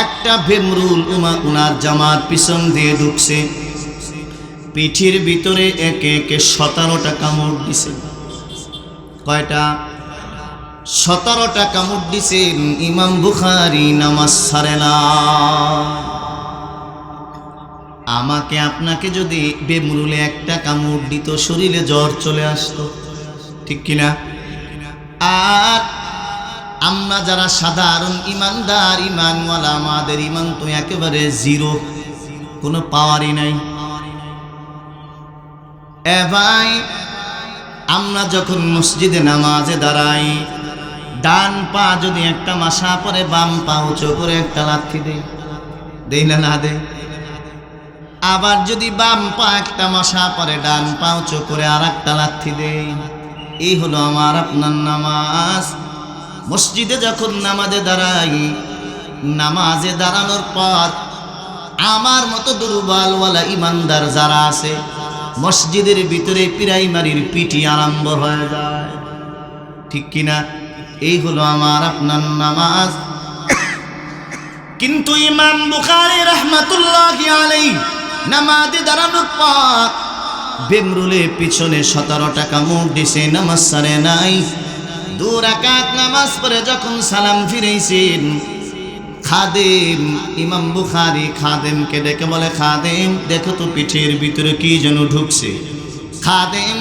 A: একটা ভেমরুল উনার জামার পিছন দিয়ে ঢুকছে, পিঠির ভিতরে একে একে 17টা কামড় দিছে। কয়টা? 17টা কামড় দিছেন। ইমাম বুখারী নামাজ ছাড়ে না। আমাকে আপনাকে যদি বেমরুলে একটা কামড় দিত, শরীরে জ্বর চলে আসতো, ঠিক কিনা? আর আমরা যারা সাধারণ ইমানদার, ইমানওয়ালা, আমাদের ইমান তো একেবারে জিরো, কোনো পাওয়ারই নাই। এ ভাই, আমরা যখন মসজিদে নামাজে দাঁড়াই, ডান পা যদি একটা মাসা পরে বাম পা উঁচু করে একটা লাথি দেই না? না দেই। আবার যদি বাম পা একটা মাসা পরে ডান পা উঁচু করে আর একটা লাথি দেই। এই হলো আমার আপনার নামাজ। মসজিদে যখন নামাজে দাঁড়াই, নামাজে দাঁড়ানোর পর আমার মতো দুর্বলওয়ালা ইমানদার যারা আছে, মসজিদের ভিতরে প্রাইমারির পিটি আরম্ভ হয়ে যায়, ঠিক কিনা? এই হলো আমার আপনার নামাজ। কিন্তু ইমাম বুখারী রাহমাতুল্লাহি আলাইহি নামাজে দাঁড়ানোর পর বেমরুলে পিছনে 17টা কামড় দিছে, নামাজ ছাড়ে নাই। 2 রাকাত নামাজ পড়ে যখন সালাম ফিরেছেন, খাদেম ইমাম বুখারী খাদেমকে ডেকে বলে, খাদেম দেখো তো পিঠের ভিতরে কি যেন ঢুকছে। খাদেম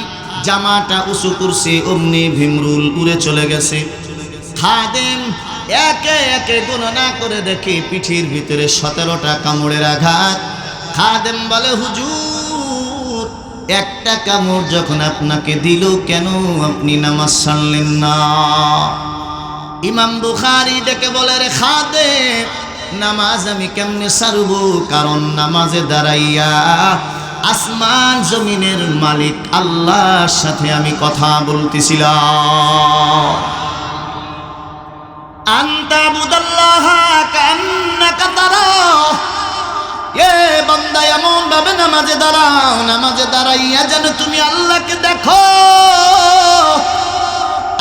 A: জামাটা উঁচু করছে, অমনি ভীমরুল উড়ে চলে গেছে। খাদেম একে একে গণনা করে দেখে পিঠের ভিতরে 17টা কামড়ের আঘাত। খাদেম বলে, হুজুর একটা কামড় যখন আপনাকে দিল, কেন আপনি নামাজ ছাড়লেন না? ইমাম বুখারী ডেকে বলে, রে খাদেম, নামাজ আমি কেমনে ছাড়বো? কারণ নামাজে দাঁড়াইয়া আসমান জমিনের মালিক আল্লাহর সাথে আমি কথা বলতেছিলাম। আনতা বুদাল্লাহা কান্নাকা তারাহু, এ বান্দা এমন ভাবে নামাজে দাঁড়াও, নামাজে দাঁড়াইয়া যেন তুমি আল্লাহকে দেখো।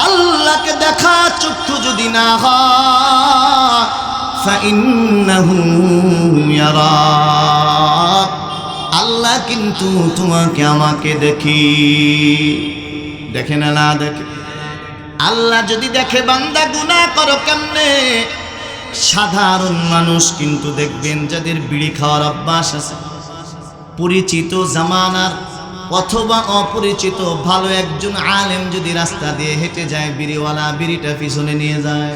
A: আল্লাহকে দেখা চক্ষু যদি না হয়, ফাইন্নাহু ইয়ারাক, আল্লাহ কিন্তু তোমাকে আমাকে দেখে না? না দেখে? আল্লাহ যদি দেখে বান্দা গুনাহ করো কেমনে? সাধারণ মানুষ কিন্তু দেখবেন যাদের বিড়ি খাওয়ার অভ্যাস আছে, পরিচিত জামানার অথবা অপরিচিত ভালো একজন আলেম যদি রাস্তা দিয়ে হেঁটে যায়, বিড়িওয়ালা বিড়িটা পিছনে নিয়ে যায়।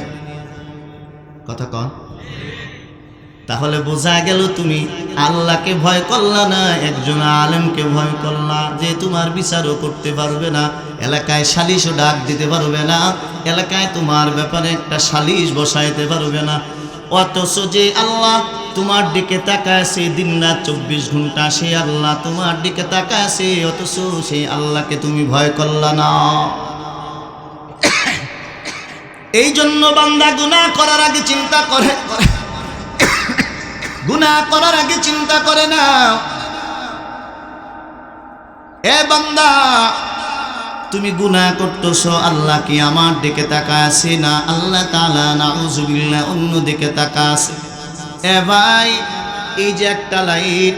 A: কথা কন? তাহলে বোঝা গেল তুমি আল্লাহকে ভয় করলা না, একজন আলেমকে ভয় করলা, যে তোমার বিচারও করতে পারবে না, এলাকায় সালিশও ডাক দিতে পারবে না, এলাকায় তোমার ব্যাপারে একটা সালিশ বসাইতে পারবে না। অথচ যে আল্লাহ তোমার দিকে তাকায় আছে দিন রাত 24 ঘন্টা, সেই আল্লাহ তোমার দিকে তাকায় আছে, অথচ সেই আল্লাহকে তুমি ভয় করলা না। এই জন্য বান্দা গুনাহ করার আগে চিন্তা করে, গুনাহ করার আগে চিন্তা করে না। এ বান্দা, তুমি গুনাহ করতেছো, আল্লাহ কি আমার দিকে তাকায় আছে? না, আল্লাহ তাআলা নাউজুবিল্লাহ অন্য দিকে তাকায় আছে। এ ভাই, এই যে একটা লাইট,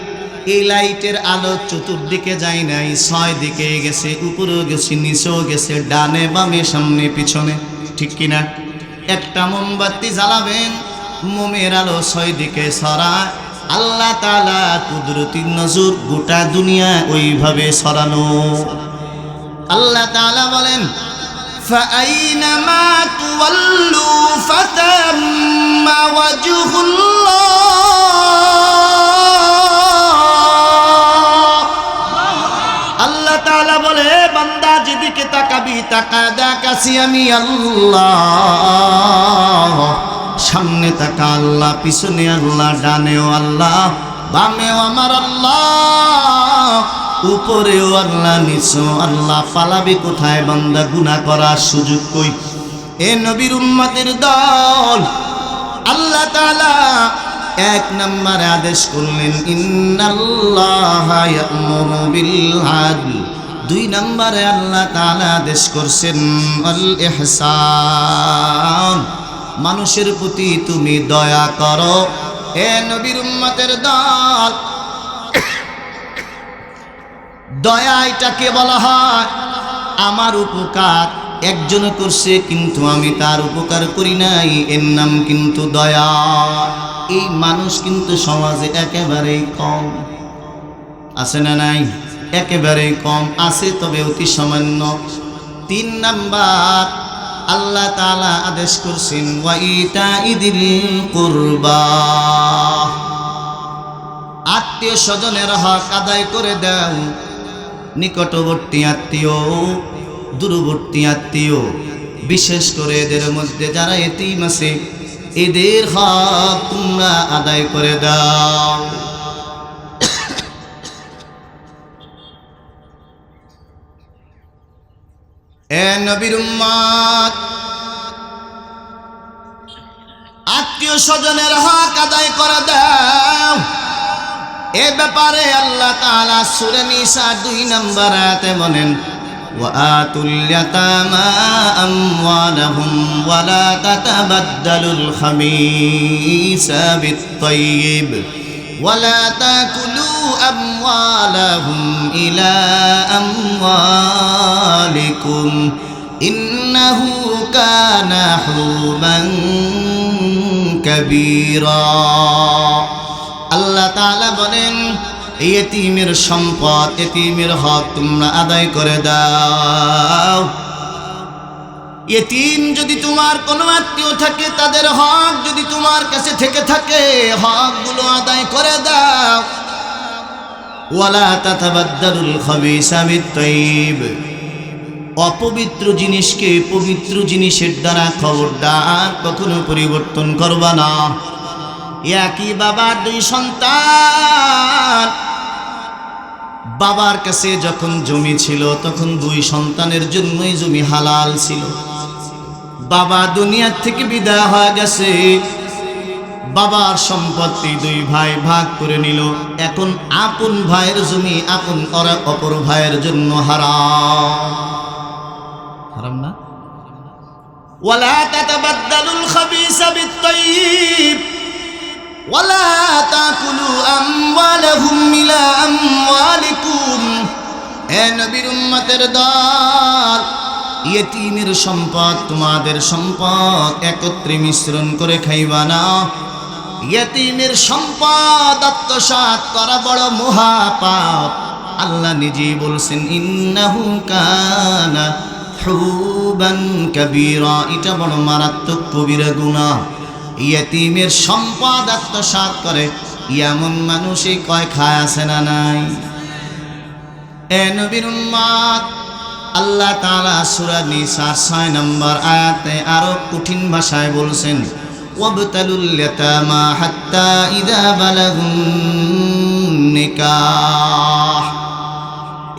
A: এই লাইটের আলো চতুর্দিকে যায় নাই, 6 দিকে গেছে, উপরেও গেছে, নিচেও গেছে, ডানে বামে সামনে পিছনে, ঠিক কিনা? একটা মোমবাতি জ্বালাবেন, মোমের আলো 6 দিকে ছড়ায়। আল্লাহ তাআলা কুদরতি নজর গোটা দুনিয়া ওইভাবে ছড়ানো। আল্লাহ তাআলা বলেন, ফাআইনামা তুওয়াল্লু ফাতাম্মা ওয়াজহুল্লাহ। আল্লাহ তাআলা বলে, বান্দা যেদিকে দিকে তাকাবি, তাকায় দেখাছি আমি আল্লাহ। সামনে তাকা আল্লাহ, পিছনে আল্লাহ, ডানেও আল্লাহ, বামেও আমার আল্লাহ, উপরেও আল্লাহ, নিচেও আল্লাহ। পালাবি কোথায় বান্দা? গুনাহ করার সুযোগ কই? এ নবীর উম্মতের দল, আল্লাহ তাআলা এক নম্বরে আদেশ করলেন ইন্নাল্লাহা ইয়া'মুরু বিল আদল। দুই নম্বরে আল্লাহ তাআলা আদেশ করছেন আল ইহসান, মানুষের প্রতি তুমি দয়া করো। এ নবীর উম্মতের দল, দয়া এটাকে বলা হয় আমার উপকার একজন করছে কিন্তু আমি তার উপকার করি নাই, এর নাম কিন্তু দয়া। এই মানুষ কিন্তু সমাজে একেবারেই কম, আছে না নাই? একেবারেই কম আছে, তবে অতি সামান্য। তিন নাম্বার আল্লাহ তাআলা আদেশ করছেন ওয়া ইতাইদিল কুরবা, আত্মীয় স্বজনের হক আদায় করে দাও। নিকটবর্তী আত্মীয়, দূরবর্তী আত্মীয়, বিশেষ করে এদের মধ্যে যারা এতিম আছে এদের হক তোমরা আদায় করে দাও। এ নবীর উম্মত, আত্মীয় স্বজনের হক আদায় করে দাও। এ ব্যাপারে আল্লাহ তাআলা সূরা নিসা 2 নম্বর আয়াতে বলেন ওয়াআতুল ইয়াতামা আমওয়ালাহুম ওয়ালা তাতাবাদদালুল খাবিসা বিত-তাইয়্যিব ওয়ালা তাকুলু আমওয়ালাহুম ইলা আমওয়ালিকুম ইন্নাহু কানা হুবান কাবীরা। আল্লাহ তাআলা বলেন এতিমের সম্পদ, এতিমের হক তোমরা আদায় করে দাও। এতিম যদি তোমার কোনো আত্মীয় থাকে, তাদের হক যদি তোমার কাছে থেকে থাকে, হকগুলো আদায় করে দাও। ওয়ালা তাতাবাদদালুল খাবিসা বিত-তাইয়্যিব, অপবিত্র জিনিসকে পবিত্র জিনিসের দ্বারা খবরদার কখনো পরিবর্তন করবা না। একই বাবার 2 সন্তান, বাবার কাছে যখন জমি ছিল তখন 2 সন্তানের জন্যই জমি হালাল ছিল। বাবা দুনিয়ার থেকে বিদায় হয়ে গেছে, বাবার সম্পত্তি 2 ভাই ভাগ করে নিল। এখন আপন ভাইয়ের জমি আপন অপর ভাইয়ের জন্য হারাম, হারাম না? ওয়ালা তাতাবাদদালুল খাবিসা বিত-তাইয়্যিব ওয়ালা তাকুলু আমওয়ালাহুম ইলা আমওয়ালিকুম। এ নবীর উম্মতের দল, ইয়েতিমের সম্পদ তোমাদের সম্পদ একত্রে মিশ্রণ করে খাইবা না। ইয়েতিমের সম্পদ আত্মসাৎ করা বড় মহাপাপ। আল্লাহ নিজেই বলছেন ইন্নাহু কানা হুবান কাবীরা, এটা বড় মারাত্মক কবিরা গুনাহ। ইয়েতিমের সম্পদ আত্মসাৎ করে এমন মানুষই কয় খায় আছে না নাই? এ নবীর উম্মত, আল্লাহ তাআলা সূরা নিসা 6 নম্বর আয়াতে আরো কঠিন ভাষায় বলছেন ওয়াবতালুল ইয়াতামা হাত্তা ইযা বালাগুন নিকাহ।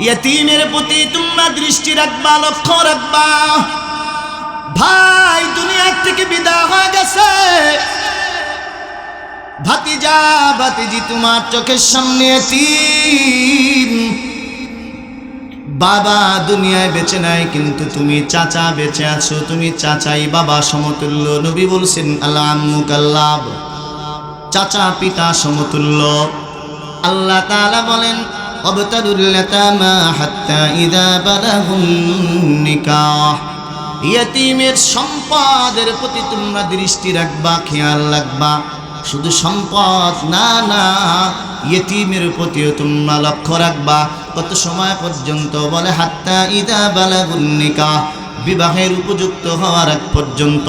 A: ইয়েতিমের প্রতি তোমরা দৃষ্টি রাখবা, লক্ষ্য রাখবা। ভাই দুনিয়া থেকে বিদায় হয়ে গেছে, ভাতিজা ভাতিজি তোমার চোখের সামনে এতিম। বাবা দুনিয়ায় বেঁচে নাই কিন্তু তুমি চাচা বেঁচে আছো, তুমি চাচাই বাবা সমতুল্য। নবী বলছেন আল্লাহ আম্মু কাল্লাব, চাচা পিতা সমতুল্য। আল্লাহ তাআলা বলেন ওয়াবতালুল ইয়াতামা হাত্তা ইযা বালাগুন নিকাহ। ইয়েতিমের সম্পদের প্রতি তোমরা দৃষ্টি রাখবা, খেয়াল রাখবা। শুধু সম্পদ না, না, ইয়েতিমের প্রতিও তোমরা লক্ষ্য রাখবা। কত সময় পর্যন্ত? বলে হাত্তা ইযা বালাগুন নিকাহ, বিবাহের উপযুক্ত হওয়ার আগ পর্যন্ত।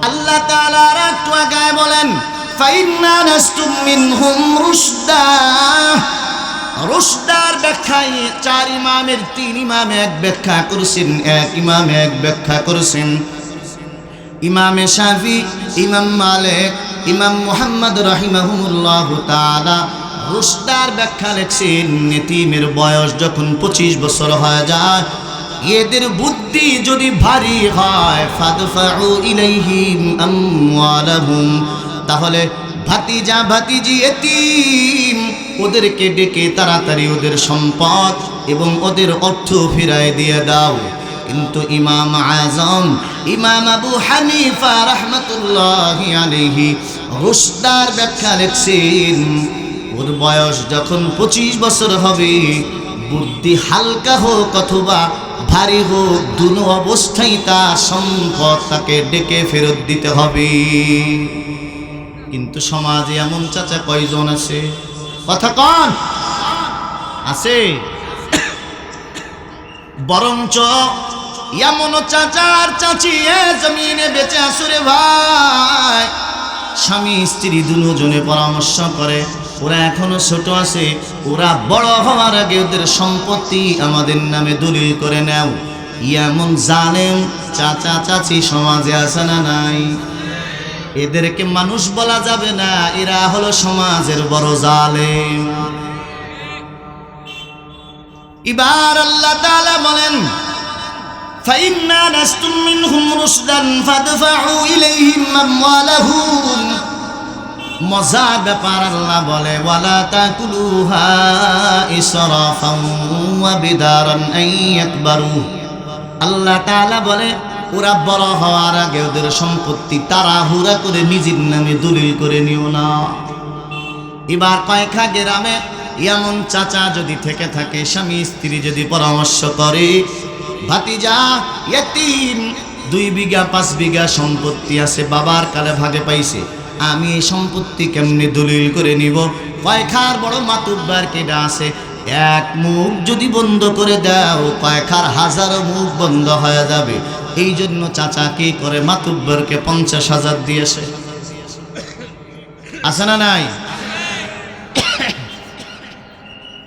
A: আল্লাহ তাআলা একটু আগে বলেন ফাইন্না নাসতুম মিনহুম রুশদা, রুশদার ব্যাখ্যায় 4 ইমামের 3 ইমামে এক ব্যাখ্যা করেছেন, এক ইমামে এক ব্যাখ্যা করেছেন। ইমামে শাফি, ইমাম মালিক, ইমাম মুহাম্মদ রাহিমাহুমুল্লাহু তাআলা রুশদার ব্যাখ্যা লিখছেন, ইতিমের বয়স যখন 25 বছর হয়ে যায়, এদের বুদ্ধি যদি ভারী হয়, ফাদফাউ ইলাইহিম আমওয়ালাহুম, তাহলে ভাতিজা ভাতিজি এতিম ওদেরকে ডেকে তাড়াতাড়ি ওদের সম্পদ এবং ওদের অর্থ ফিরায় দিয়ে দাও। কিন্তু ইমাম আজম ইমাম আবু হানিফা রাহমাতুল্লাহি আলাইহি রুশদার ব্যাখ্যা লিখছেন, ওর বয়স যখন 25 বছর হবে, বুদ্ধি হালকা হোক অথবা ভারী হোক, দুনো অবস্থায় তার সম্পদ তাকে ডেকে ফেরত দিতে হবে। কিন্তু সমাজে এমন চাচা কয়জন আছে? কথা কন আছে? বরঞ্চ এমন চাচার চাচি জমিনে বেঁচে আসুরে ভাই, স্বামী স্ত্রী দুজনে পরামর্শ করে, ওরা এখনো ছোট আছে, ওরা বড় হওয়ার আগে ওদের সম্পত্তি আমাদের নামে দলিল করে নাও। এমন জানেন চাচা চাচি সমাজে আছে না নাই? এদেরকে মানুষ বলা যাবে না, এরা হলো সমাজের বড় জালেম। এবার আল্লাহ তাআলা বলেন, ফাইন্না নাসতুম মিনহুম রুশদান ফাদফাউ ইলাইহিম আমওয়ালাহুম। মজার ব্যাপার, আল্লাহ বলে ওয়ালা তাকুলুহা ইসরাফান ওয়া বিদারান আন ইয়াকবারু। আল্লাহ তাআলা বলে, ওরা বড় হওয়ার আগে ওদের সম্পত্তি তাড়াহুড়া করে নিজের নামে দলিল করে নিও না। এবার কয়েকটা গ্রামে এমন চাচা যদি থেকে থাকে, স্বামী স্ত্রী যদি পরামর্শ করে, ভাতিজা এতিম 2 বিঘা 5 বিঘা সম্পত্তি আছে, বাবার কালে ভাগে পাইছে, আমি এই সম্পত্তি কেমনে দলিল করে নিব? কয়েকখার বড় মাতুব্বার কেডা আছে, এক মুখ যদি বন্ধ করে দাও কয়েকখার হাজারো মুখ বন্ধ হয়ে যাবে। এই জন্য চাচা কি করে, মাতুব্বরকে 50,000 দিয়েছে। আছে না নাই?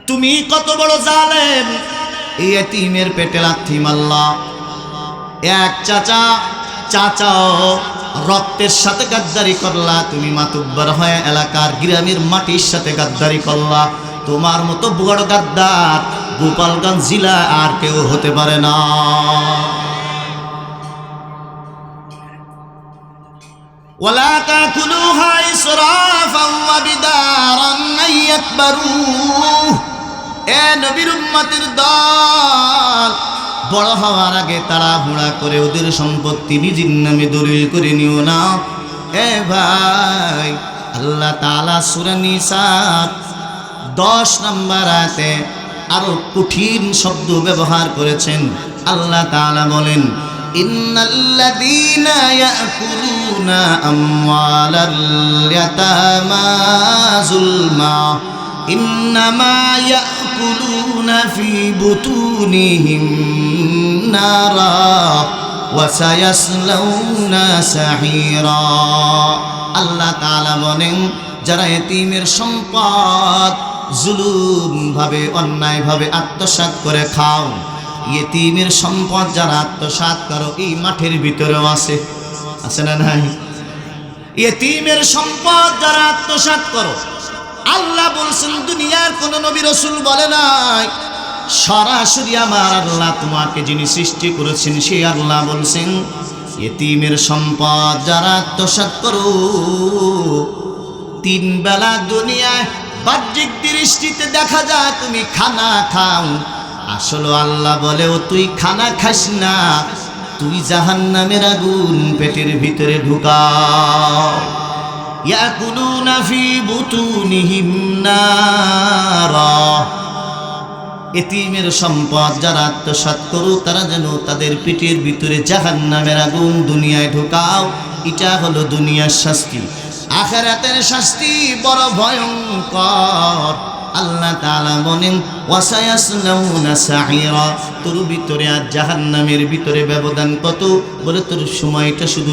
A: তুমি কত বড় জালেম, এই এতিমের পেটে লাথি মারলা। এক চাচাও রক্তের সাথে গাদ্দারি করলা, তুমি মাতুব্বর হয়ে এলাকার গ্রামের মাটির সাথে গাদ্দারি করলা। তোমার মতো বড় গাদ্দার গোপালগঞ্জ জেলা আর কেউ হতে পারে না। ওয়ালা তাকুলুহা ইসরাফান ওয়া বিদারান আন ইয়াকবারু। এ নবীর উম্মতের দল, বড় হওয়ার আগে তাড়াহুড়া করে ওদের সম্পত্তি নিজের নামে দলিল করে নিও না। এ ভাই, আল্লাহ তাআলা সূরা নিসা 10 নম্বর আয়াতে আরো কঠিন শব্দ ব্যবহার করেছেন। আল্লাহ তাআলা বলেন, ইন্নাল্লাযীনা ইয়াকুলুনা আমওয়ালাল ইয়াতামা যুলমা ইন্নামা ইয়াকুলুনা ফি বুতুনিহিম নারা ওয়া সায়াসলাউনা সাঈরা। আল্লাহ তাআলা বলেন, যারা এতিমের সম্পদ জুলুম ভাবে অন্যায় ভাবে আত্মসাৎ করে খাও, এতিমের সম্পদ যারা আত্মসাৎ করো, এই মাঠের ভিতরেও আছে না নাই? এতিমের সম্পদ যারা আত্মসাৎ করো, আল্লাহ বলছেন, দুনিয়ার কোন নবী রাসূল বলে নাই, সরাসরি আমার আল্লাহ তোমাকে যিনি সৃষ্টি করেছেন সেই আল্লাহ বলছেন, এতিমের সম্পদ যারা আত্মসাৎ করো, 3 বেলা দুনিয়ায় বাহ্যিক দৃষ্টিতে দেখা যায় তুমি খানা খাও, আসলে আল্লাহ বলেও তুই খানা খাস না, তুই জাহান্নামের আগুন পেটের ভিতরে ঢুকাও। ইয়াকুলুনা ফি বুতুনিহিম নারা। এতিমের সম্পদ যারা আত্মসাৎ করো, তারা যেন তাদের পেটের ভিতরে জাহান্নামের আগুন দুনিয়ায় ঢুকাও। এটা হলো দুনিয়ার শাস্তি। আখিরাতের শাস্তি বড় ভয়ঙ্কর। আল্লাহ তাআলা বলেন, ওয়াসায়াসলাউনা সাঈরা। তোর ভিতরে আর জাহান্নামের ভিতরে ব্যবধান কত? বলে তোর সময়টা শুধু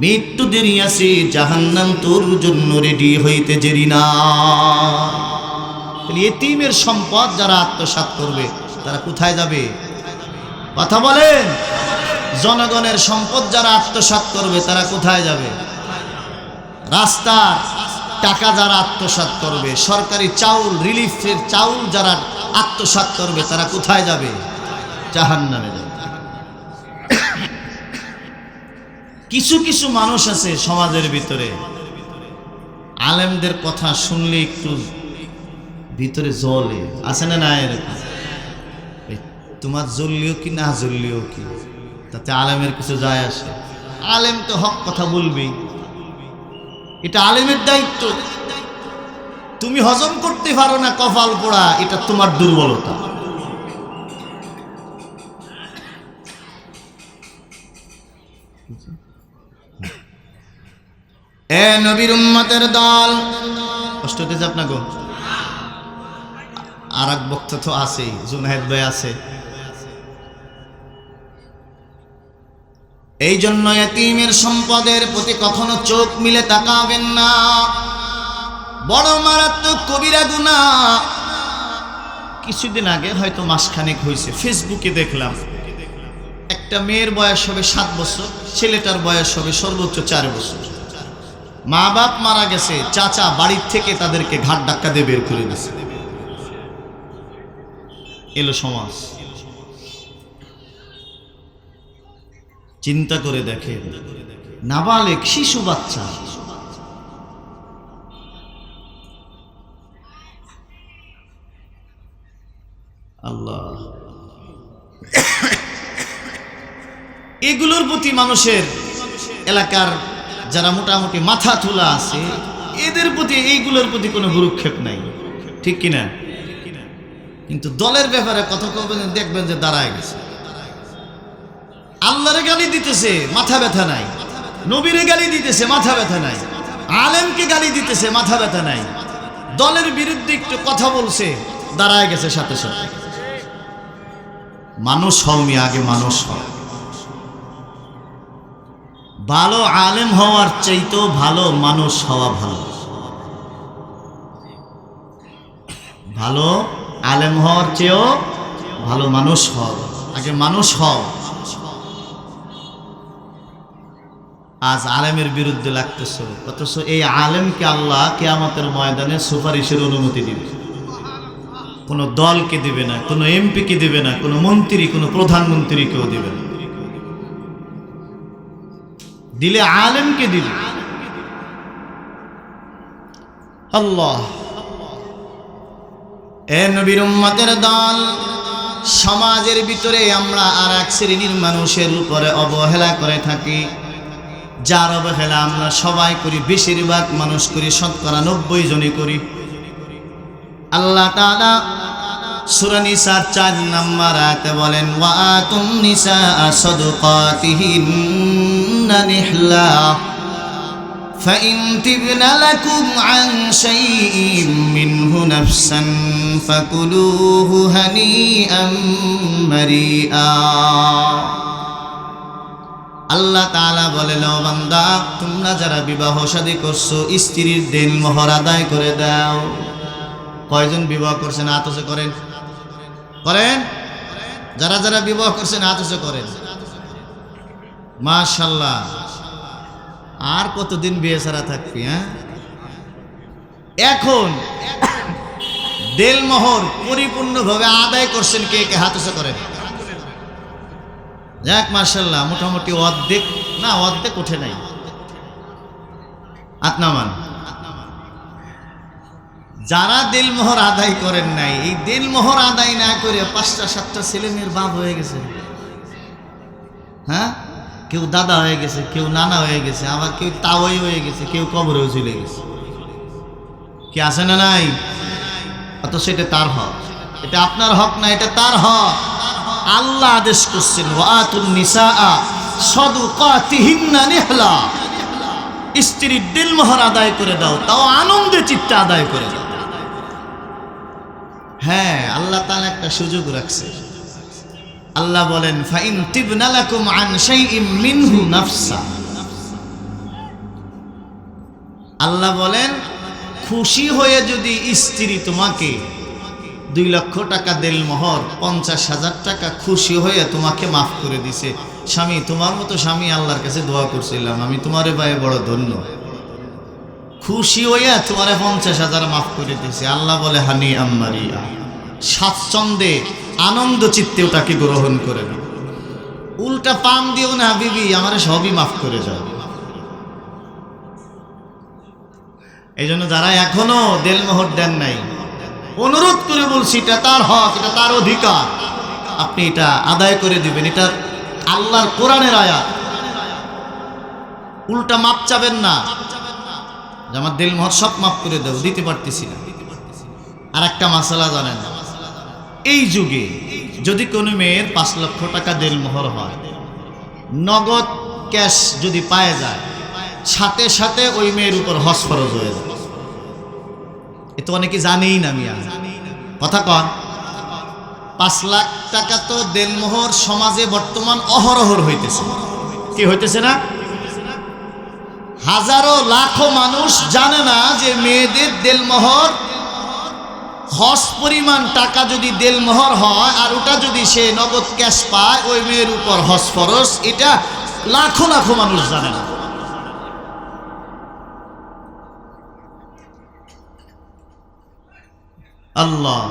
A: মৃত্যু দেরি আছে, জাহান্নাম তোর জন্য রেডি হইতে দেরি না। তাহলে এতিমের সম্পদ যারা আত্মসাৎ করবে তারা কোথায় যাবে? কথা বলেন। জনগণের সম্পদ যারা আত্মসাৎ করবে তারা কোথায় যাবে? রাস্তার টাকা যারা আত্মসাৎ করবে, সরকারি চাউল, রিলিফের চাউল যারা আত্মসাৎ করবে তারা কোথায় যাবে? জাহান্নামে যাবে। কিছু কিছু মানুষ আছে সমাজের ভিতরে, আলেমদের কথা শুনলে একটু ভিতরে জ্বলে, আছে না? না, এরকম তোমার জ্বললিও কি না জ্বললিও কি, তাতে আলেমের কিছু যায় আসে? আলেম তো হক কথা বলবি, এটা আলেমের দায়িত্ব। তুমি হজম করতে পারো না কপাল পোড়া, এটা তোমার দুর্বলতা। এ নবীর উম্মতের দল, কষ্ট হতেছে আপনাকে? আর এক বক্তা তো আছেই, জুনায়েদ ভাই আছে। এই জন্য এতিমের সম্পদের প্রতি কখনো চোখ মিলে তাকাবেন না, বড় মারাত্মক কবিরা গুনাহ। কিছুদিন আগে হয়তো মাসখানেক হয়েছে, ফেসবুকে দেখলাম একটা মেয়ের বয়স হবে 7 বছর, ছেলেটার বয়স হবে সর্বোচ্চ 4 বছর। মা বাপ মারা গেছে, চাচা বাড়ির থেকে তাদেরকে ঘাট ধাক্কা দিয়ে বের করে দিয়েছে। এলো সমাজ। চিন্তা করে দেখে, নাবালেগ শিশু বাচ্চা, আল্লাহ। এগুলোর প্রতি মানুষের, এলাকার যারা মোটামুটি মাথা তোলা আছে, এদের প্রতি, এইগুলোর প্রতি কোনো ভ্রুক্ষেপ নাই, ঠিক কিনা? কিন্তু দলের ব্যাপারে কথা কবেন, দেখবেন যে দাঁড়ায় গেছে। আল্লাহরে গালি দিতেছে, মাথা ব্যথা নাই। নবীরে গালি দিতেছে, মাথা ব্যথা নাই। আলেমকে গালি দিতেছে, মাথা ব্যথা নাই। দলের বিরুদ্ধে একটু কথা বলছে, দাঁড়ায় গেছে সাথে সাথে। মানুষ হও মি, আগে মানুষ হও। ভালো আলেম হওয়ার চাইতেও ভালো মানুষ হওয়া ভালো। ভালো আলেম হওয়ার চেয়েও ভালো মানুষ হও, আগে মানুষ হও। আজ আলেমের বিরুদ্ধে লাগতেছ, অথচ এই আলেমকে আল্লাহ কিয়ামতের ময়দানে সুপারিশের অনুমতি দিবে। কোনো দলকে দিবে না, কোনো এমপিকে দিবে না, কোনো মন্ত্রী, কোনো প্রধানমন্ত্রীকেও দিবে না। দিলে আলেমকে দিবে আল্লাহ। এ নবীর উম্মতের দল, সমাজের ভিতরে আমরা আর এক শ্রেণীর মানুষের উপরে অবহেলা করে থাকি। যার অবহেলা আমরা সবাই করি, বেশিরভাগ মানুষ করি, শতকরা 90 জনই করি। আল্লাহ তাআলা সূরা নিসার 4 নম্বর আয়াতে বলেন, ওয়া আতুন নিসা সাদকাতিহিন্না নিহলা ফাইন তিবনা লাকুম আন শাইইন মিনহু নাফসান ফাকুলুহু হানিআম মারিআ। আল্লাহ তাআলা বলেন, ও বান্দা, তোমরা যারা বিবাহ শাদী করছো, স্ত্রীর দেন মোহর আদায় করে দাও। কয়জন বিবাহ করছেন? হাত উঁচু করেন, করেন। যারা যারা বিবাহ করছেন হাত উঁচু করেন। মাশাআল্লাহ। আর কতদিন বিয়ে ছাড়া থাকবি? হ্যাঁ, এখন দেল মোহর পরিপূর্ণভাবে আদায় করছেন কে কে? হাত উঁচু করেন। যাক মাশাআল্লাহ, মোটামুটি অর্ধেক, না অর্ধেক উঠে নাই। হাত নামান। যারা দিলমোহর আদায় করেন নাই, এই দিলমোহর আদায় না করে 5টা 7টা ছেলে মেয়ের বাপ হয়ে গেছে। হ্যাঁ, কেউ দাদা হয়ে গেছে, কেউ নানা হয়ে গেছে, আবার কেউ তাওয়াই হয়ে গেছে, কেউ কবরেও চলে গেছে। কি আছে না নাই? অথচ এটা তার হক, এটা আপনার হক না, এটা তার হক। আল্লাহ আদেশ করছেন, ওয়া আতুন নিসা সাদকাতিহিন্না নিহলা, স্ত্রীর দিলমোহর আদায় করে দাও, তাও আনন্দে চিত্তে আদায় করে দাও। হ্যাঁ, আল্লাহ তাআলা একটা সুযোগ রাখছে। আল্লাহ বলেন, ফাইন তিবনা লাকুম আন শাইইন মিনহু নাফসা। আল্লাহ বলেন, খুশি হয়ে যদি স্ত্রী তোমাকে 2 লক্ষ টাকা দেলমোহর, 50,000 টাকা খুশি হয়ে তোমাকে মাফ করে দিছে। স্বামী, তোমার মতো স্বামী আল্লাহর কাছে দোয়া করছিলাম, আমি তোমারে পায়ে বড় ধন্য। খুশি হইয়া তোমারে 50,000 মাফ করে দিছে। আল্লাহ বলে হানি আম্মারিয়া, স্বাচ্ছন্দ্যে আনন্দ চিত্তে ওটাকে গ্রহণ করে না। উল্টা পাম দিও না, বিবি আমার সবই মাফ করে যাও। এই জন্য যারা এখনো দেলমোহর দেন নাই, অনুরোধ করে বলছি, এটা তার হক, এটা তার অধিকার, আপনি এটা আদায় করে দিবেন। এটা আল্লাহর কোরআনের আয়াত। উল্টা মাপ চাবেন না যে আমার দেলমোহর সব মাফ করে দেব, দিতে পারতেছি না। আর একটা মাসালা জানেন, এই যুগে যদি কোনো মেয়ের 5 লক্ষ টাকা দেলমোহর হয়, নগদ ক্যাশ যদি পায় যায়, সাথে সাথে ওই মেয়ের উপর হজ ফরজ হয়ে যায়। এ তো অনেকে জানেই না মিয়া, কথা কন। 5 লাখ টাকা তো দেলমোহর সমাজে বর্তমান অহরহর হইতেছে। কি হইতেছে না? হাজারো লাখো মানুষ জানে না যে মেয়েদের দেলমোহর হজ পরিমাণ টাকা যদি দেলমোহর হয়, আর ওটা যদি সে নগদ ক্যাশ পায়, ওই মেয়ের উপর হজ ফরজ। এটা লাখো লাখো মানুষ জানে না। আল্লাহ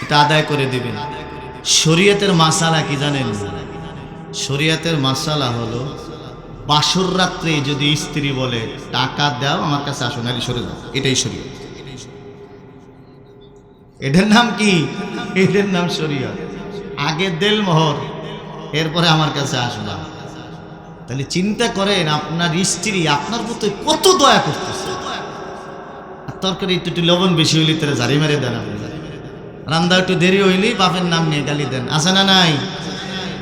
A: এটা আদায় করে দিবেন। শরীয়তের মাসালা কি জানেন? শরীয়তের মাসালা হলো, বাসর রাত্রে যদি স্ত্রী বলে টাকা দাও, আমার কাছে আসো, নাকি সরে যাও, এটাই শরীয়ত। এটার নাম কি? এটার নাম শরীয়ত। আগে দেলমোহর, এরপরে আমার কাছে আসবা। তাহলে চিন্তা করেন, আপনার স্ত্রী আপনার প্রতি কত দয়া করতেছে। তরকারি একটু লবণ বেশি হইলে তারা ঝাড়ি মেরে দেন, রান্না একটু দেরি হইলেই বাপের নাম নিয়ে গালি দেন, আছে না নাই?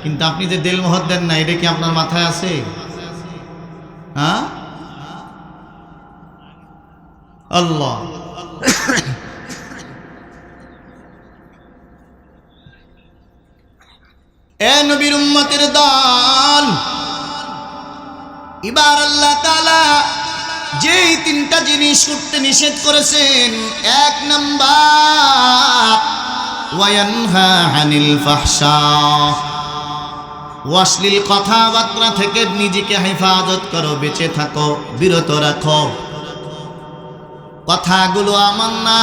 A: কিন্তু আপনি যে দেলমোহর দেন না, এটা কি আপনার মাথায় আছে? হ্যাঁ, আল্লাহ। এ নবীর উম্মতের দল, এবার আল্লাহ তাআলা যেই 3টা জিনিস করতে নিষেধ করেছেন, 1 নাম্বার ওয়ায়ানহা আনিল ফাহশা, অশ্লীল কথাবার্তা থেকে নিজেকে হেফাজত করো, বেঁচে থাকো, বিরত রাখো। কথাগুলো আমার না,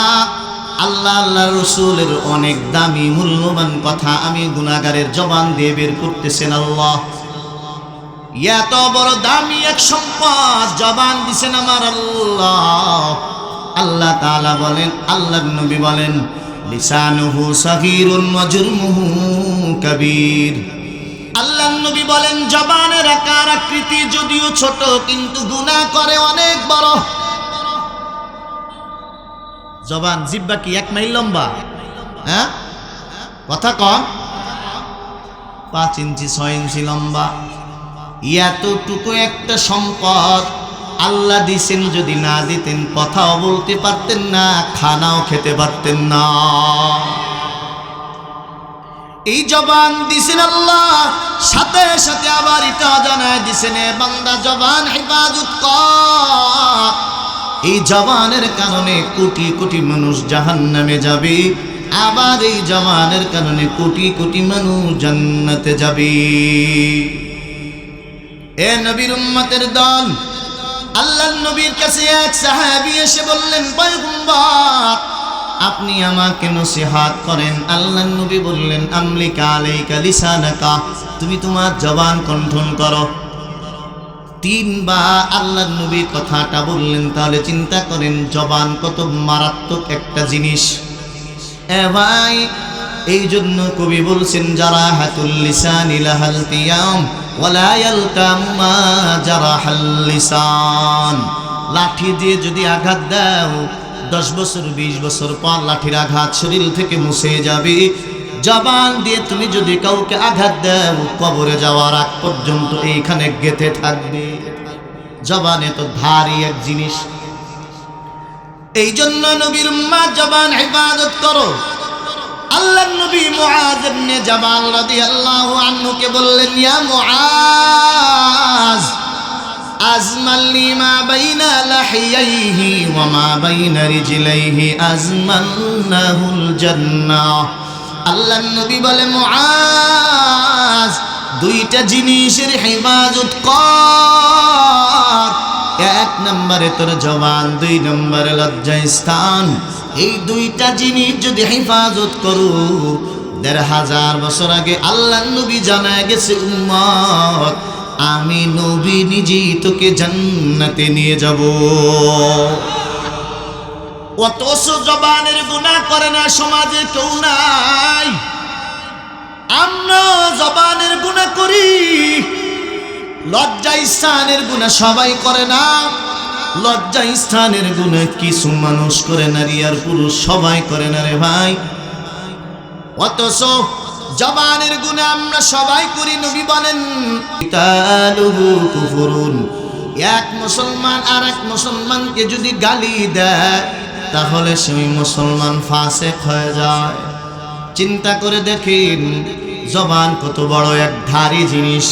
A: আল্লাহ আল্লাহ রসুলের অনেক দামি মূল্যবান কথা আমি গুনাহগারের জবান দিয়ে বের করতেছেন আল্লাহ। এত বড় দামি এক সম্পদ জবান দিছেন আমার আল্লাহ। আল্লাহ তাআলা বলেন, আল্লাহর নবী বলেন, লিসানুহু সাগীরুন ওয়া জুরমুহু কাবীর। আল্লাহর নবী বলেন, জবানের আকার আকৃতি যদিও ছোট, কিন্তু গুনাহ করে অনেক বড়। জবান, জিহ্বা কি 1 মাইল লম্বা? হ্যাঁ, কথা কন। 5 ইঞ্চি 6 ইঞ্চি লম্বা। এতটুকু একটা সম্পদ আল্লাহ দিছেন, যদি না দিতেন কথাও বলতে পারতেন না, খানাও খেতে পারতেন না। এই জবান দিছেন আল্লাহ, সাথে সাথে আবার এটা জানায় দিছেন, বান্দা জবান হেফাজত কর। এই জবানের কারণে কোটি কোটি মানুষ জাহান্নামে যাবে, আবার এই জবানের কারণে কোটি কোটি মানুষ জান্নাতে যাবে। এ নবীর উম্মতের দল, আল্লাহর নবীর কাছে এক সাহাবী এসে বললেন, পয়গম্বর আপনি আমাকে নসিহত করেন। আল্লাহর নবী বললেন, আমলিকা আলাইকা লিসানাকা, তুমি তোমার জবান কন্ট্রোল করো। 3 বার আল্লাহর নবী কথাটা বললেন। তাহলে চিন্তা করেন জবান কত মারাত্মক একটা জিনিস। এ ভাই, এই জন্য কবি বলছেন, জারাহাতুল লিসানি লাহাল কিয়াম ওয়ালা ইয়ালকামু মা জারাহাল লিসান। লাঠি দিয়ে যদি আঘাত দাও, 10 বছর 20 বছর পর লাঠির আঘাত শরীর থেকে মুছে যাবে। জবান দিয়ে তুমি যদি কাউকে আঘাত দাও, কবরে যাওয়ার আগ পর্যন্ত এইখানে গেঁথে থাকবে। জবানে তো ভারী এক জিনিস। এই জন্য নবীর উম্মাত জবান হেফাজত করো। আল্লাহর নবী মুআজ ইবনে জাবাল রাদিয়াল্লাহু আনহু কে বললেন, ইয়া মুআজ আজমাল লিমা বাইনা লাহ লিহিয়াইহি ওয়া মা বাইনা রিজলাইহি আজমান্নাহুল জান্নাহ। আল্লাহর নবী বলে, মুআজ দুইটা জিনিসের হেফাজত কর। এক নম্বরে তোর জবান, দুই নম্বরে লজ্জাস্থান। এই দুইটা জিনিস যদি হেফাজত করো, ১৫০০ বছর আগে আল্লাহর নবী জানায় গেছে, উম্মত আমি নবী নিজেই তোকে জান্নাতে নিয়ে যাব। অথচ জবানের গুনাহ করে না সমাজে কেউ নাই। আমরা জবানের গুনাহ করি, লজ্জা স্থানের গুনাহ সবাই করে না। লজ্জা স্থানের গুনাহ কিছু মানুষ করে, নারী আর পুরুষ সবাই করে না রে ভাই। অথচ জবানের গুনাহ আমরা সবাই করি। নবী বলেন, কিতালুহু কুফরুন। এক মুসলমান আর এক মুসলমানকে যদি গালি দেয়, তাহলে সেই মুসলমান ফাসিক হয়ে যায়। চিন্তা করে দেখেন, জবান কত বড় এক ধারী জিনিস।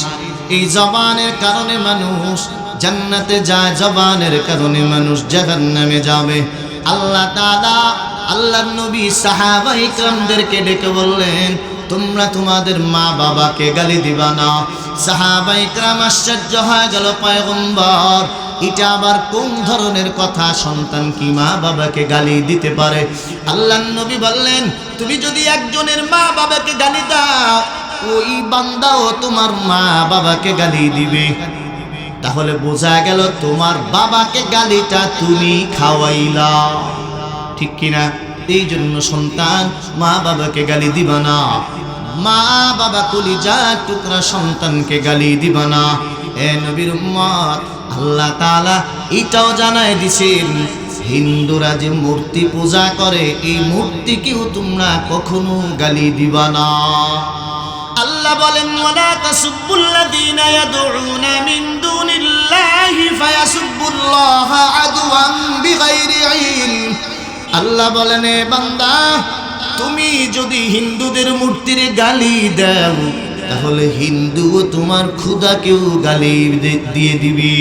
A: এই জবানের কারণে মানুষ জান্নাতে যায়, জবানের কারণে মানুষ জাহান্নামে যাবে। আল্লাহ তাআলা আল্লাহর নবী সাহাবায়ে কিরামদেরকে ডেকে বললেন, তোমরা তোমাদের মা বাবাকে গালি দিবা না। সাহাবায়ে কিরাম আশ্চর্য হয়ে গেল, পয়গম্বর এটা আবার কোন ধরনের কথা? সন্তান কি মা বাবাকে গালি দিতে পারে? আল্লাহর নবী বললেন, তুমি যদি একজনের মা বাবাকে গালি দাও, ওই বান্দাও তোমার মা বাবাকে গালি দিবে। তাহলে বোঝা গেল তোমার বাবাকে গালিটা তুমি খাওয়াইলা, ঠিক কিনা? এই জন্য সন্তান মা বাবাকে গালি দিবা না। মা বাবা কলিজার টুকরা সন্তানকে গালি দিবা না। এ নবীর উম্মত, আল্লাহ তাআলা এটাও জানায় দিছেন, হিন্দুরা যে মূর্তি পূজা করে, এই মূর্তিকেও তোমরা কখনো গালি দিবা না। আল্লাহ বলেন, ওয়ালা তাসুব্বুল্লাযীনা ইয়াদউনা মিন দুনিল্লাহি ফায়াসুব্বুল্লাহা আদওয়ান বিগাইরি ইলম। আল্লাহ বলেন, এ বান্দা তুমি যদি হিন্দুদের মূর্তির গালি দাও, তাহলে হিন্দুও তোমার খোদাকেও গালি দিয়ে দিবি।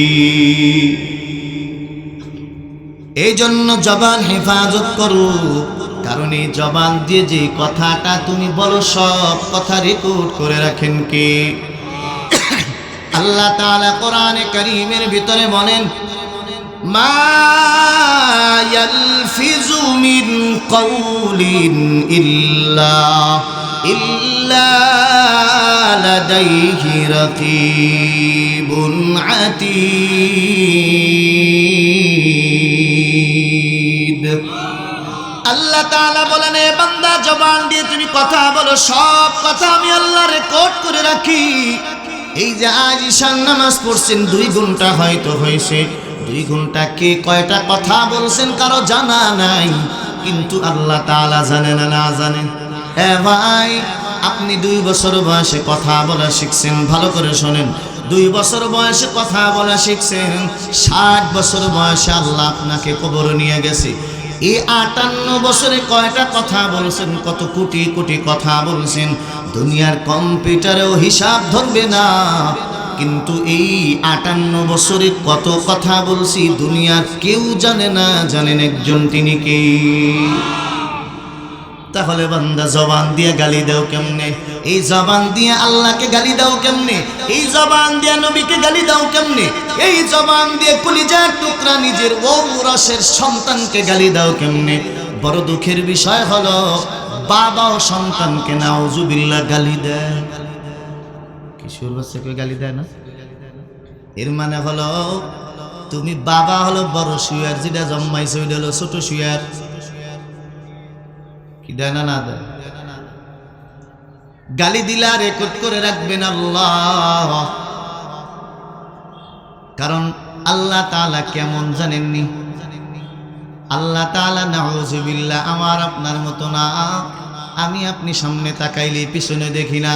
A: এই জন্য জবান হেফাজত করো, কারণ এই জবান দিয়ে যে কথাটা তুমি বলো, সব কথা রেকর্ড করে রাখেন কে? আল্লাহ তাআলা কোরআনে কারীমের ভিতরে বলেন, মা ইয়ালফিজু মিন কাউলিন ইল্লা লাদাইহি রাকীবুন আতীদ। আল্লাহ তাআলা বলেন, এ বান্দা জবান দিয়ে তুমি কথা বলো, সব কথা আমি আল্লাহ রেকর্ড করে রাখি। এই যে আজ ঈশার নামাজ পড়ছেন, 2 ঘন্টা হয়তো হয়েছে, 2 ঘন্টা কে কয়টা কথা বলছেন কারো জানা নাই, কিন্তু আল্লাহ তাআলা জানেন না জানেন? হ্যাঁ ভাই, আপনি 2 বছর বয়সে কথা বলা শিখছেন, ভালো করে শোনেন। 2 বছর বয়সে কথা বলা শিখছেন, 60 বছর বয়সে আল্লাহ আপনাকে কবরে নিয়ে গেছে। এই 58 বছরে কয়টা কথা বলছেন? কত কোটি কোটি কথা বলছেন, দুনিয়ার কম্পিউটারেও হিসাব ধরবে না। কিন্তু এই 58 বছরে কত কথা বলছি দুনিয়ার কেউ জানে না। জানেন একজন, তিনি কে? তাহলে বান্দা জবান দিয়ে গালি দাও কেমনে? এই জবান দিয়ে আল্লাহকে গালি দাও কেমনে? এই জবান দিয়ে নবীকে গালি দাও কেমনে? এই জবান দিয়ে কলিজার টুকরা নিজের ঔরসের সন্তানকে গালি দাও কেমনে? বড় দুঃখের বিষয় হলো, বাবা ও সন্তানকে নাউজুবিল্লাহ গালি দেয়। কিশোর বাচ্চাকে গালি দেয় না? এর মানে হলো তুমি বাবা হলো বড় শুয়ার, যেটা জন্মাইছে ওইটা হলো ছোট শুয়ার। কি দেয় না? না দেয়? গালি দিলা রেকর্ড করে রাখবেন আল্লাহ, কারণ আল্লাহ তাআলা কেমন জানেননি? আল্লাহ তাআলা নাউজুবিল্লাহ আমার আপনার মতো না। আমি আপনি সামনে তাকাইলে পিছনে দেখি না,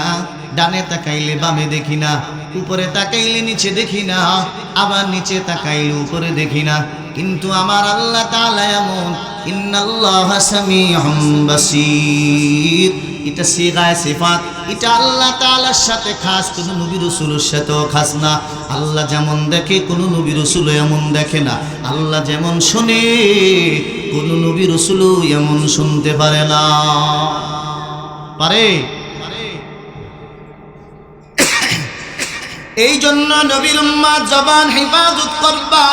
A: ডানে তাকাইলে বামে দেখি না, উপরে তাকাইলে নিচে দেখি না, আবার নিচে তাকাইলে উপরে দেখি না। কিন্তু আমার আল্লাহ তাআলা এমন, ইন্নাল্লাহা সামিউম বাসীর। এটা সিগায়ে সিফাত, এটা আল্লাহ তাআলার সাথে খাস, কোন নবী রাসূলের সাথেও খাস না। আল্লাহ যেমন দেখে কোন নবী রাসূলও এমন দেখে না। আল্লাহ যেমন শুনে কোন নবী রাসূলও এমন শুনতে পারে না। পারে? এই জন্য নবীর উম্মাত জবান হেফাজত করবা।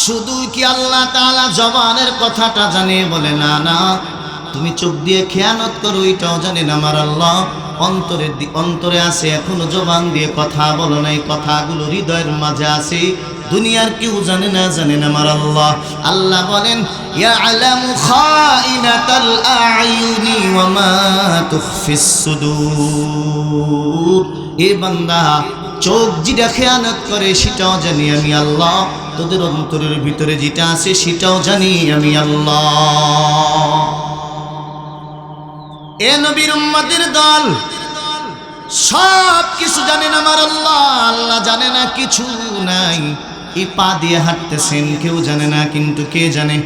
A: শুধু কি আল্লাহ তাআলা জবানের কথাটা জানে? বলে না না, তুমি চোখ দিয়ে খেয়ানত করো এটাও জানেন আমার আল্লাহ। অন্তরে আছে, এখনো জবান দিয়ে কথা বলো নাই, কথাগুলো হৃদয়ের মাঝে আছে, দুনিয়ার কেউ জানে না, জানেন আমার আল্লাহ। আল্লাহ বলেন ইয়ালামু খাইনাতাল আ'য়ুনি ওয়া মা তুখফিস সুদূর। এ বান্দা, চোখ যেটা খেয়ানত করে সেটাও জানি আমি আল্লাহ, তোদের অন্তরের ভিতরে যেটা আছে সেটাও জানি আমি আল্লাহ। এ নবীর উম্মতের দল, সব কিছু জানেন আমার আল্লাহ। আল্লাহ জানে না কিছু নাই। এই পা দিয়ে হাঁটতেছেন, কেউ জানে না, কিন্তু কে জানে?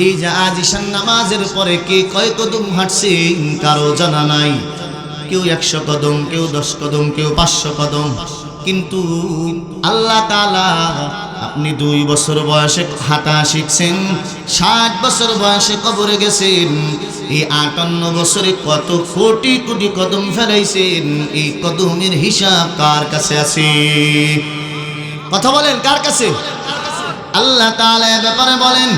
A: এই যে আজ ঈশান নামাজের পরে কে কয় কদম হাঁটছেন কারো জানা নাই। কেউ 100 কদম, কেউ 10 কদম, কেউ 500 কদম, কিন্তু আল্লাহ তাআলা, আপনি 2 বছর বয়সে হাঁটা শিখছেন, 60 বছর বয়সে কবরে গেছেন, এই 58 বছরে কত কোটি কোটি কদম ফেলাইছেন, এই কদমের হিসাব কার কাছে আছে? কথা বলেন, কার কাছে? আল্লাহ তাআলা এ ব্যাপারে বলেন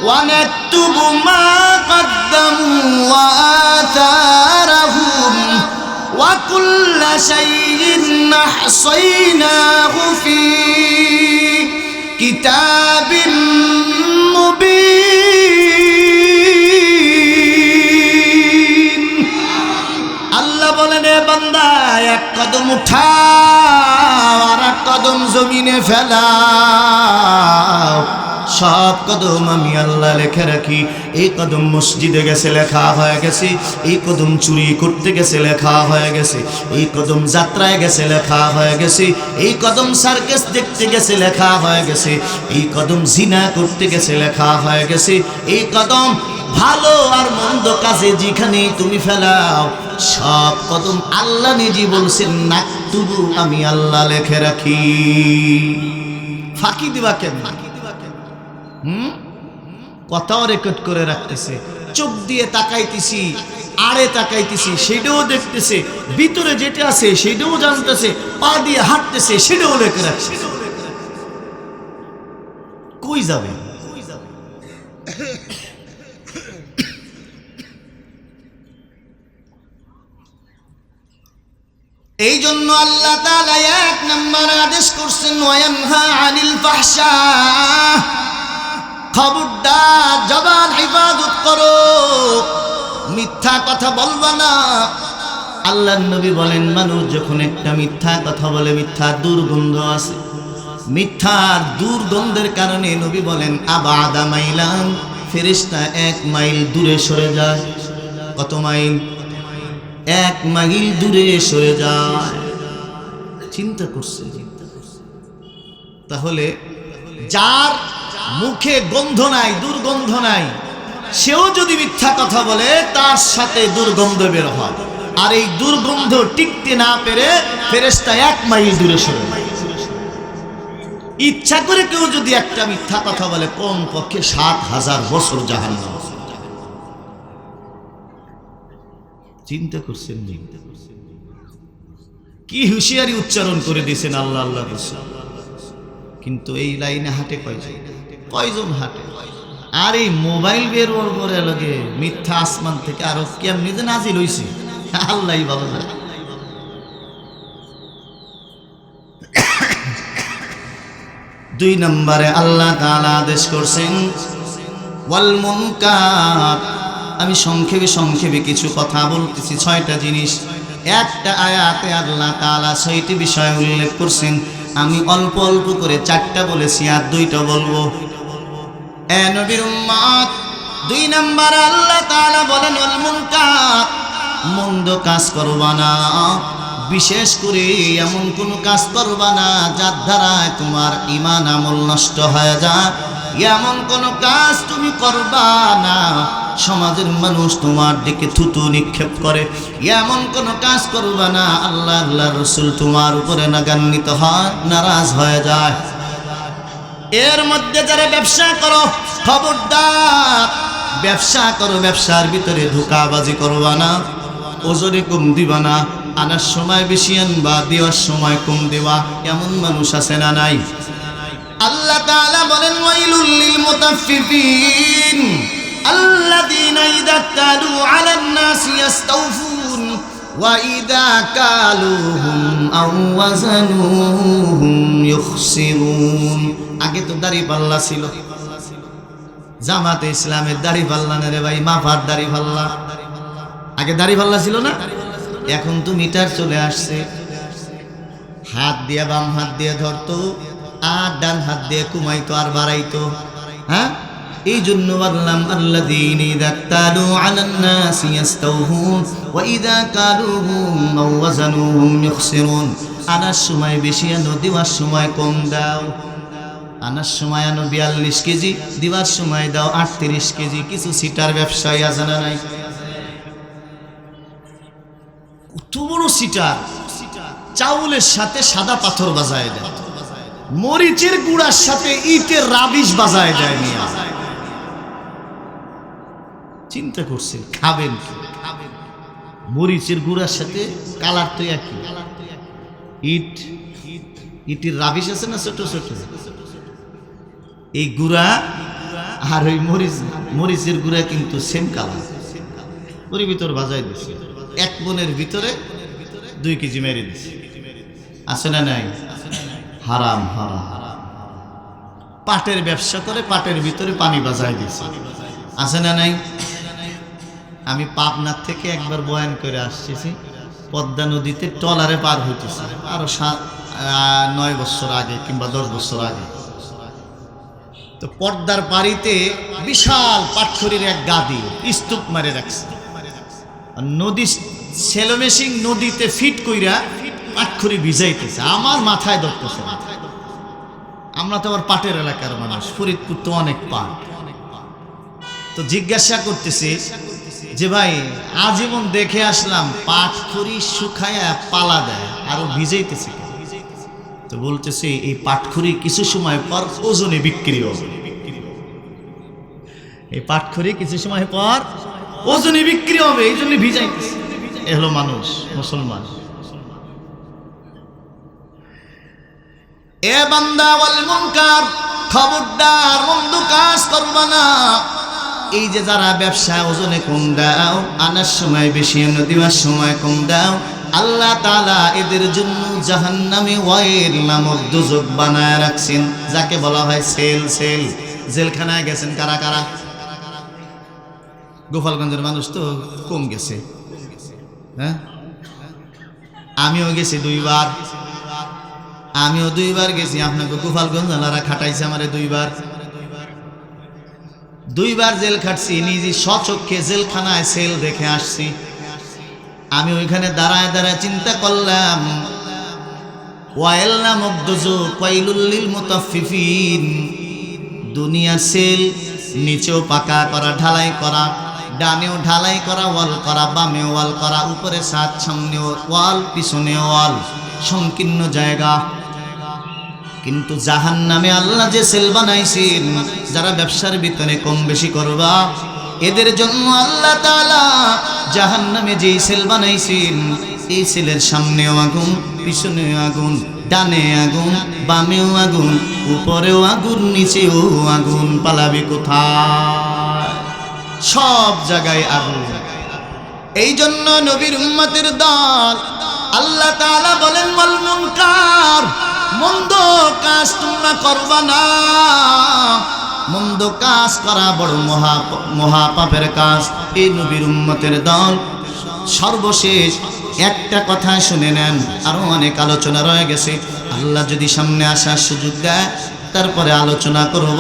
A: ওয়ানাকতুবু মা কদ্দামু ওয়া আথারহুম ওয়া কুল্লা শাইইন আহসাইনাহু ফি কিতাবিম মুবিন। আল্লাহ বলেন এ বান্দা, এক কদম উঠাও আর এক কদম জমিনে ফেলাও, সব কদম আমি আল্লাহ লেখে রাখি। এই কদম মসজিদে গেছে লেখা হয়ে গেছে, এই কদম চুরি করতে গেছে লেখা হয়ে গেছে, এই কদম যাত্রায় গেছে লেখা হয়ে গেছে, এই কদম সার্কাস দেখতে গেছে লেখা হয়ে গেছে, এই কদম জিনা করতে গেছে লেখা হয়ে গেছে, এই কদম ভালো আর মন্দ কাজে যেখানে তুমি ফেলাও, সব কদম আল্লাহ নিজে বলছেন নাকতুবু, আমি আল্লাহ লেখে রাখি। ফাঁকি দিবা কেন? কথাও রেকর্ড করে রাখতেছে, চোখ দিয়ে তাকাইতেছি, আড়ে তাকাইতেছি, সেটাও দেখতেছে, ভিতরে যেটা আছে সেটাও জানতেছে, পা দিয়ে হাঁটতেছে সেটাও লেখে রাখছে। কই যাবে? এই জন্য আল্লাহ তাআলা 1 নম্বর আদেশ করছেন ওয়ায়ানহা আনিল ফাহশা। খবরদার জবান হিফাজত করো, মিথ্যা কথা বলবা না। আল্লাহর নবী বলেন মানুষ যখন একটা মিথ্যা কথা বলে, মিথ্যার দুর্গন্ধ আছে, মিথ্যার দুর্গন্ধের কারণে নবী বলেন আবাদা মাইলান, ফেরেশতা 1 মাইল দূরে সরে যায়। কত মাইল? 1 মাইল দূরে সরে যায়। চিন্তা করছে? তাহলে যার মুখে গন্ধ নাই, দুর্গন্ধ নাই, সেও যদি মিথ্যা কথা বলে তার সাথে দুর্গন্ধ বের হয়, আর এই দুর্গন্ধ টিকতে না পেরে ফেরেশতা 1 মাইল দূরে সরে যায়। ইচ্ছা করে কেউ যদি একটা মিথ্যা কথা বলে, কম পক্ষে 7000 বছর জাহান্নাম। চিন্তা করছেন? কি হুঁশিয়ারি উচ্চারণ করে দিয়েছেন আল্লাহ আল্লাহ রাসূল। কিন্তু এই লাইনে হাঁটে কয়জন হাঁটে? আর এই মোবাইল বের পরে লাগে মিথ্যা আসমান থেকে আরো কেমনি যে নাজিল হইছে আল্লাহই ভালো জানে। 2 নম্বরে আল্লাহ তাআলা আদেশ করছেন ওয়াল মুনকার। আমি সংক্ষেপে কিছু কথা বলতেছি, 6টা জিনিস। একটা আয়াতে আল্লাহ তাআলা 6টি বিষয় উল্লেখ করছেন, আমি অল্প অল্প করে 4টা বলেছি আর 2টা বলবো। এ নবীর উম্মত, 2 নম্বর আল্লাহ তাআলা বলেন ওয়াল মুনকার, মন্দ কাজ করবা না, বিশেষ করে এমন কোন কাজ করবা না যার দ্বারা তোমার ঈমান আমল নষ্ট হয়ে যায়। এমন কোন কাজ তুমি করবা না সমাজের মানুষ তোমার দিকে থুতু নিক্ষেপ করে, এমন কোন কাজ করবা না আল্লাহ আল্লাহ রসুল তোমার উপরে রাগান্বিত হয়, নারাজ হয়ে যায়। এর মধ্যে যারা ব্যবসা করো, খবরদার ব্যবসা করো, ব্যবসার ভিতরে ধোঁকাবাজি করবা না, ওজনে কম দিবা না, আনার সময় বেশি আনবা, দেওয়ার সময় কম দেবা। এমন মানুষ আছে না নাই? আল্লাহ তাআলা বলেন ওয়াইলুল লিল মুতাফফিফিন আল্লাযীনা ইযা তালু আলান নাসি ইস্তাওফুন ওয়া ইযা কালুহুম আও ওয়াজানুহুম ইখসিরুন। আগে তো দাড়িপাল্লা ছিল, জামাতে ইসলামের দাড়িপাল্লা না রে ভাই, মাফার দাড়িপাল্লা। আগে দাড়িপাল্লা ছিল না, এখন তো মিটার চলে আসছে। হাত দিয়ে বাম হাত দিয়ে ধরতো আর ডান হাত দিয়ে কমাইতো আর বাড়াইতো। হ্যাঁ, এই জন্য বললাম আল্লাযীনা ইযা তালু আলান নাসি ইস্তাওফুন ওয়া ইযা কালুহুম আও ওয়াজানুহুম ইখসিরুন। আনার সময় বেশি আনো, দেওয়ার সময় কম দাও। আনার সময় আনো 42 কেজি, দেওয়ার সময় দাও 38 কেজি। কিছু সিটার ব্যবসায়ী আছে না নাই? কত বড় সিটার, চাউলের সাথে সাদা পাথর বাজায় দেয়, মরিচের গুঁড়ার সাথে ইটের রাবিশ বাজায় দেয়। নিয়ে চিন্তা করছেন খাবেন কি? মরিচের গুঁড়ার সাথে কালার তো একই, ইটের রাবিশ আছে না ছোট ছোট, এই গুঁড়া আর ওই মরিচের গুঁড়া কিন্তু সেম কালার, ওর ভিতর বাজায় দিচ্ছে। এক মনের ভিতরে 2 কেজি মেরে দিচ্ছে। আছে না নাই? হারাম হারাম। পাটের ব্যবসা করে পাটের ভিতরে পানি বাজায় দিচ্ছে। আছে না নাই? আমি পাবনার থেকে একবার বয়ান করে আসছি, পদ্মা নদীতে ট্রলারে পার হইতেছে, আরো 9 বছর আগে কিংবা 10 বছর আগে। তো পদ্মার পাড়িতে বিশাল পাটখড়ির এক গাদি স্তূপ মারে রাখছে। নদী সেলো মেশিন নদীতে ফিট কইরা পাটখড়ি ভিজাইতেছে, আমার মাথায় ধরতেছে। আমরা তো আবার পাটের এলাকার মানুষ, ফরিদপুর তো অনেক পাট। তো জিজ্ঞাসা করতেছি যে ভাই আজীবন দেখে আসলাম পাটখড়ি শুকায়া পালা দেয়, আরো ভিজাইতেছে। তো বলতেছে এই পাটখড়ি কিছু সময় পর ওজনে বিক্রি হবে। এই পাটখড়ি কিছু সময় পর ওজনে বিক্রি হবে, এই জন্য ভিজাইতেছে। এ হলো মানুষ, মুসলমান। এ বান্দা ওয়াল মুনকার, খবরদার মন্দ কাজ করবা না। এই যে যারা ব্যবসা ওজনে কম দাও, আনার সময় বেশি আনো, দেওয়ার সময় কম দাও, আল্লাহ তাআলা এদের জন্য জাহান্নামে ওয়াইল নামক দোজখ বানায় রাখছেন, যাকে বলা হয় সেল। জেলখানায় গেছেন কারা কারা? গোপালগঞ্জের মানুষ তো কম গেছে। হ্যাঁ, আমিও গেছি 2 বার, আমিও 2 বার গেছি। আপনাকে গোপালগঞ্জ আলারা খাটাইছে আমারে 2 বার। 2 বার জেল খাটছি, নিজে স্বচক্ষে জেলখানায় সেল দেখে আসছি। আমি ওইখানে দাঁড়ায় দাঁড়ায় চিন্তা করলাম, ওয়াইল নামক দোজখ, ওয়াইলুল লিল মুতাফফিফিন। দুনিয়ার সেল নিচেও পাকা করা, ঢালাই করা, ডানেও ঢালাই করা, ওয়াল করা, বামে ওয়াল করা, উপরে ছাদ, সামনে ওয়াল, পিছনে ওয়াল, সংকীর্ণ জায়গা। কিন্তু জাহান্নামে আল্লাহ যে সেল বানাইছেন, যারা ব্যবসার ভিতরে কম বেশি করবা, এদের জন্য আল্লাহ তাআলা জাহান্নামে যে সেল বানাইছেন, এই সেলের সামনেও আগুন, পিছনেও আগুন, ডানে আগুন, বামেও আগুন, উপরেও আগুন, নিচেও আগুন। পালাবি কোথায়? সব জায়গায় আগুন। এই জন্য নবীর উম্মতের দল আল্লাহ তাআলা বলেন ওয়াল মুনকার, মন্দ কাজ তোমরা করবা না। মন্দ কাজ করা বড় মহা পাপের কাজ। এই নবীর উম্মতের দল সর্বশেষ একটা কথা শুনে নেন, আরো অনেক আলোচনা রয়ে গেছে। আল্লাহ যদি সামনে আসার সুযোগ দেয় তারপরে আলোচনা করব।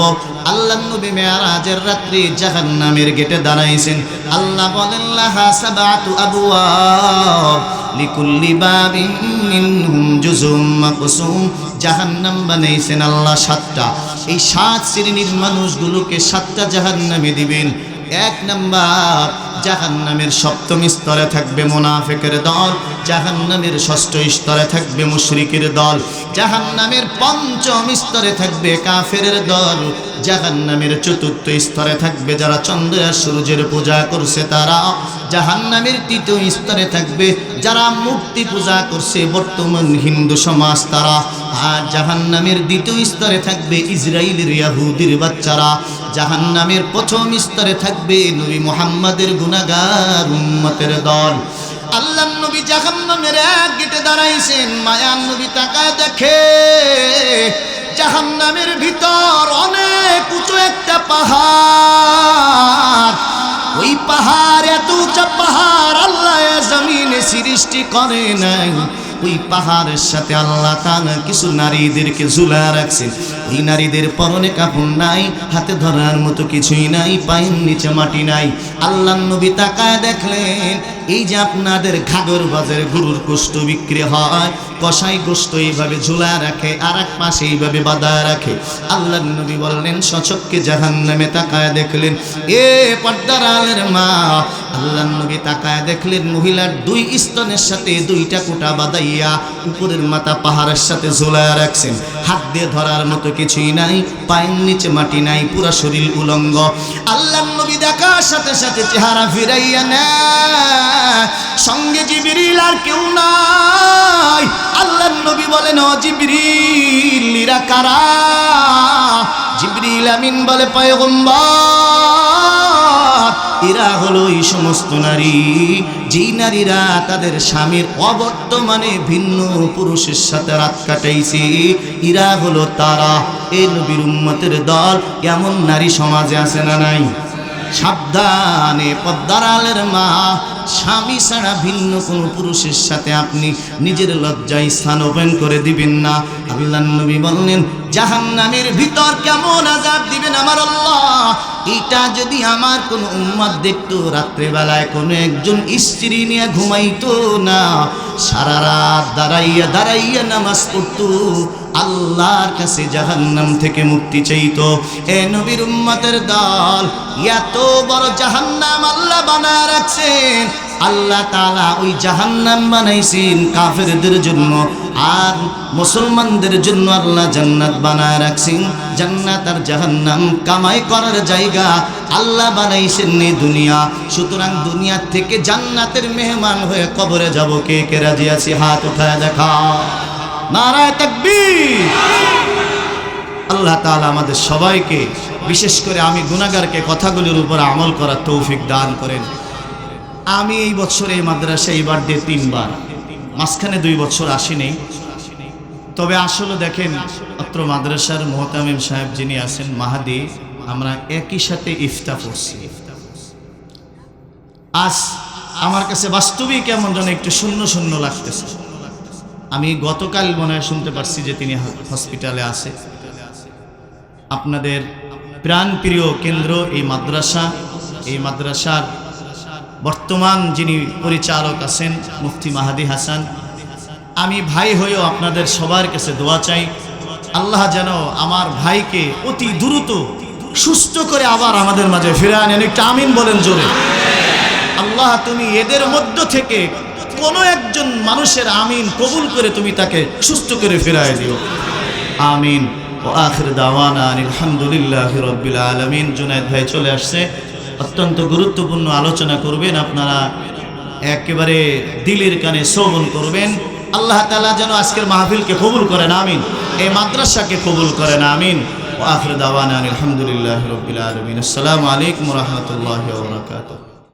A: আল্লাহ নবী মেরাজের রাত্রি জাহান্নামের গেটে দাঁড়াইছেন। আল্লাহ বলেন লাহা সাবাতু আবওয়াব লিকুল্লি বাবিন মিনহুম জুজুম মাকসুম। জাহান্নাম বানাইছেন আল্লাহ 7টা, এই 7 শ্রেণীর মানুষগুলোকে 7টা জাহান্নামে দিবেন। 1 নাম্বার, জাহান্নামের 7ম স্তরে থাকবে মুনাফিকের দল, জাহান্নামের 6ষ্ঠ স্তরে থাকবে মুশরিকের দল, জাহান্নামের 5ম স্তরে থাকবে কাফেরের দল, জাহান্নামের 4র্থ স্তরে থাকবে যারা চন্দ্র আর সূর্যের পূজা করছে তারা, জাহান্নামের 3য় স্তরে থাকবে যারা মূর্তি পূজা করছে বর্তমান হিন্দু সমাজ তারা, আর জাহান্নামের 2য় স্তরে থাকবে ইসরায়েলের ইহুদির বাচ্চারা, জাহান্নামের 1ম স্তরে থাকবে নবী মুহাম্মাদের গুনাহগার উম্মতের দল। আল্লাহর নবী জাহান্নামের এক গেটে দাঁড়াইছেন, মায়ার নবী তাকায় দেখে জাহান্নামের ভিতর অনেক উঁচু একটা পাহাড়। ওই পাহাড় এত উঁচা পাহাড় আল্লাহ জমিনে সৃষ্টি করে নাই। ওই পাহাড়ের সাথে আল্লাহ তাআলা কিছু নারীদেরকে ঝুলা রাখছেন। ওই নারীদের পরনে কাপড় নাই, হাতে ধরার মতো কিছুই নাই, পায়ের নিচে মাটি নাই। আল্লাহর নবী তাকায় দেখলেন এই যে আপনাদের ঘাগর বাজারে গরুর গোশত বিক্রি হয়, কষাই গোশত এইভাবে ঝুলা রাখে, আর এক পাশে এইভাবে বাঁধা রাখে। আল্লাহর নবী বললেন সচক্ষে জাহান্নামে তাকায় দেখলেন, এ পর্দার আলের মা, আল্লাহর নবী তাকায় দেখলেন মহিলার 2 স্তনের সাথে 2টা কোটা বাঁধাইয়া উপরের মাথা পাহাড়ের সাথে ঝুলায় রাখছেন। হাত দিয়ে ধরার মতো কিছুই নাই, পায়ের নিচে মাটি নাই, পুরা শরীর উলঙ্গ। আল্লাহর নবী দেখার সাথে সাথে চেহারা ফিরাইয়া নেয়, সঙ্গে জিবরিল আর কেউ নাই। আল্লাহর নবী বলেন, ও জিবরিল, এরা কারা? জিবরিল আমিন বলে, পয়গম্বর, এরা হলো এই সমস্ত নারী যেই নারীরা তাদের স্বামীর অবর্তমানে ভিন্ন পুরুষের সাথে রাত কাটাইছে। এরা হলো তারা, এই নবীর উম্মতের দল। এমন নারী সমাজে আছে না নাই? সাবধানে পর্দার আলের মা, স্বামী ছাড়া ভিন্ন কোনো পুরুষের সাথে আপনি নিজের লজ্জায় স্থান ওপেন করে দিবেন না। আল্লাহর নবী বললেন জাহান্নামের ভিতর কেমন আযাব দিবেন আমার আল্লাহ, এটা যদি আমার কোন উম্মত দেখতো, রাত্রেবেলায় কোনো একজন স্ত্রী নিয়ে ঘুমাইতো না, সারা রাত দাঁড়াইয়া দাঁড়াইয়া নামাজ পড়তো, আল্লাহর কাছে জাহান্নাম থেকে মুক্তি চাইতো। এ নবীর উম্মতের দল, এত বড় জাহান্নাম আল্লাহ বানায় রাখছেন। আল্লাহ তাআলা ওই জাহান্নাম বানাইছেন কাফেরদের জন্য, আর মুসলমানদের জন্য আল্লাহ জান্নাত বানায় রাখছেন। জান্নাত আর জাহান্নাম কামাই করার জায়গা আল্লাহ বানাইছেন এই দুনিয়া। সুতরাং দুনিয়া থেকে জান্নাতের মেহমান হয়ে কবরে যাব কে কে রাজি আছি? হাত উঠায় দেখা। নারায়ে তাকবীর। আল্লাহ তাআলা আমাদের সবাইকে, বিশেষ করে আমি গুনাহগারকে কথাগুলোর উপর আমল করার তৌফিক দান করেন। আমি এই বছর এই মাদ্রাসায় এবার দিয়ে 3 বার, মাঝখানে 2 বছর আসিনি। তবে আসলে দেখেন অত্র মাদ্রাসার মুহতামিম সাহেব যিনি আছেন মাহাদি, আমরা একই সাথে ইফতার করছি। আজ আমার কাছে বাস্তবিক কেমন যেন একটু শূন্য শূন্য লাগতেছে। আমি গতকাল মনে হয় শুনতে পারছি যে তিনি হসপিটালে আছে। আপনাদের প্রাণপ্রিয় কেন্দ্র এই মাদ্রাসা, এই মাদ্রাসার বর্তমান যিনি পরিচালক আছেন মুফতি মাহাদি হাসান, আমি ভাই হয়েও আপনাদের সবার কাছে দোয়া চাই, আল্লাহ যেন আমার ভাইকে অতি দ্রুত সুস্থ করে আবার আমাদের মাঝে ফিরে আনেন। একটু আমিন বলেন জোরে। আল্লাহ তুমি এদের মধ্য থেকে কোনো একজন মানুষের আমিন কবুল করে তুমি তাকে সুস্থ করে ফিরায় দিও, আমিন। ও আখির দাওয়ানা আলহামদুলিল্লাহি রাব্বিল আলামিন। জুনায়েদ ভাই চলে আসছে, অত্যন্ত গুরুত্বপূর্ণ আলোচনা করবেন, আপনারা একেবারে দিলের কানে শ্রবণ করবেন। আল্লাহ তাআলা যেন আজকের মাহফিলকে কবুল করেন, আমিন। এই মাদ্রাসাকে কবুল করেন, আমিন। ও আখির দাওয়ানা আলহামদুলিল্লাহি রাব্বিল আলামিন। আসসালামু আলাইকুম ওয়া রাহমাতুল্লাহি ওয়া বারাকাতুহু।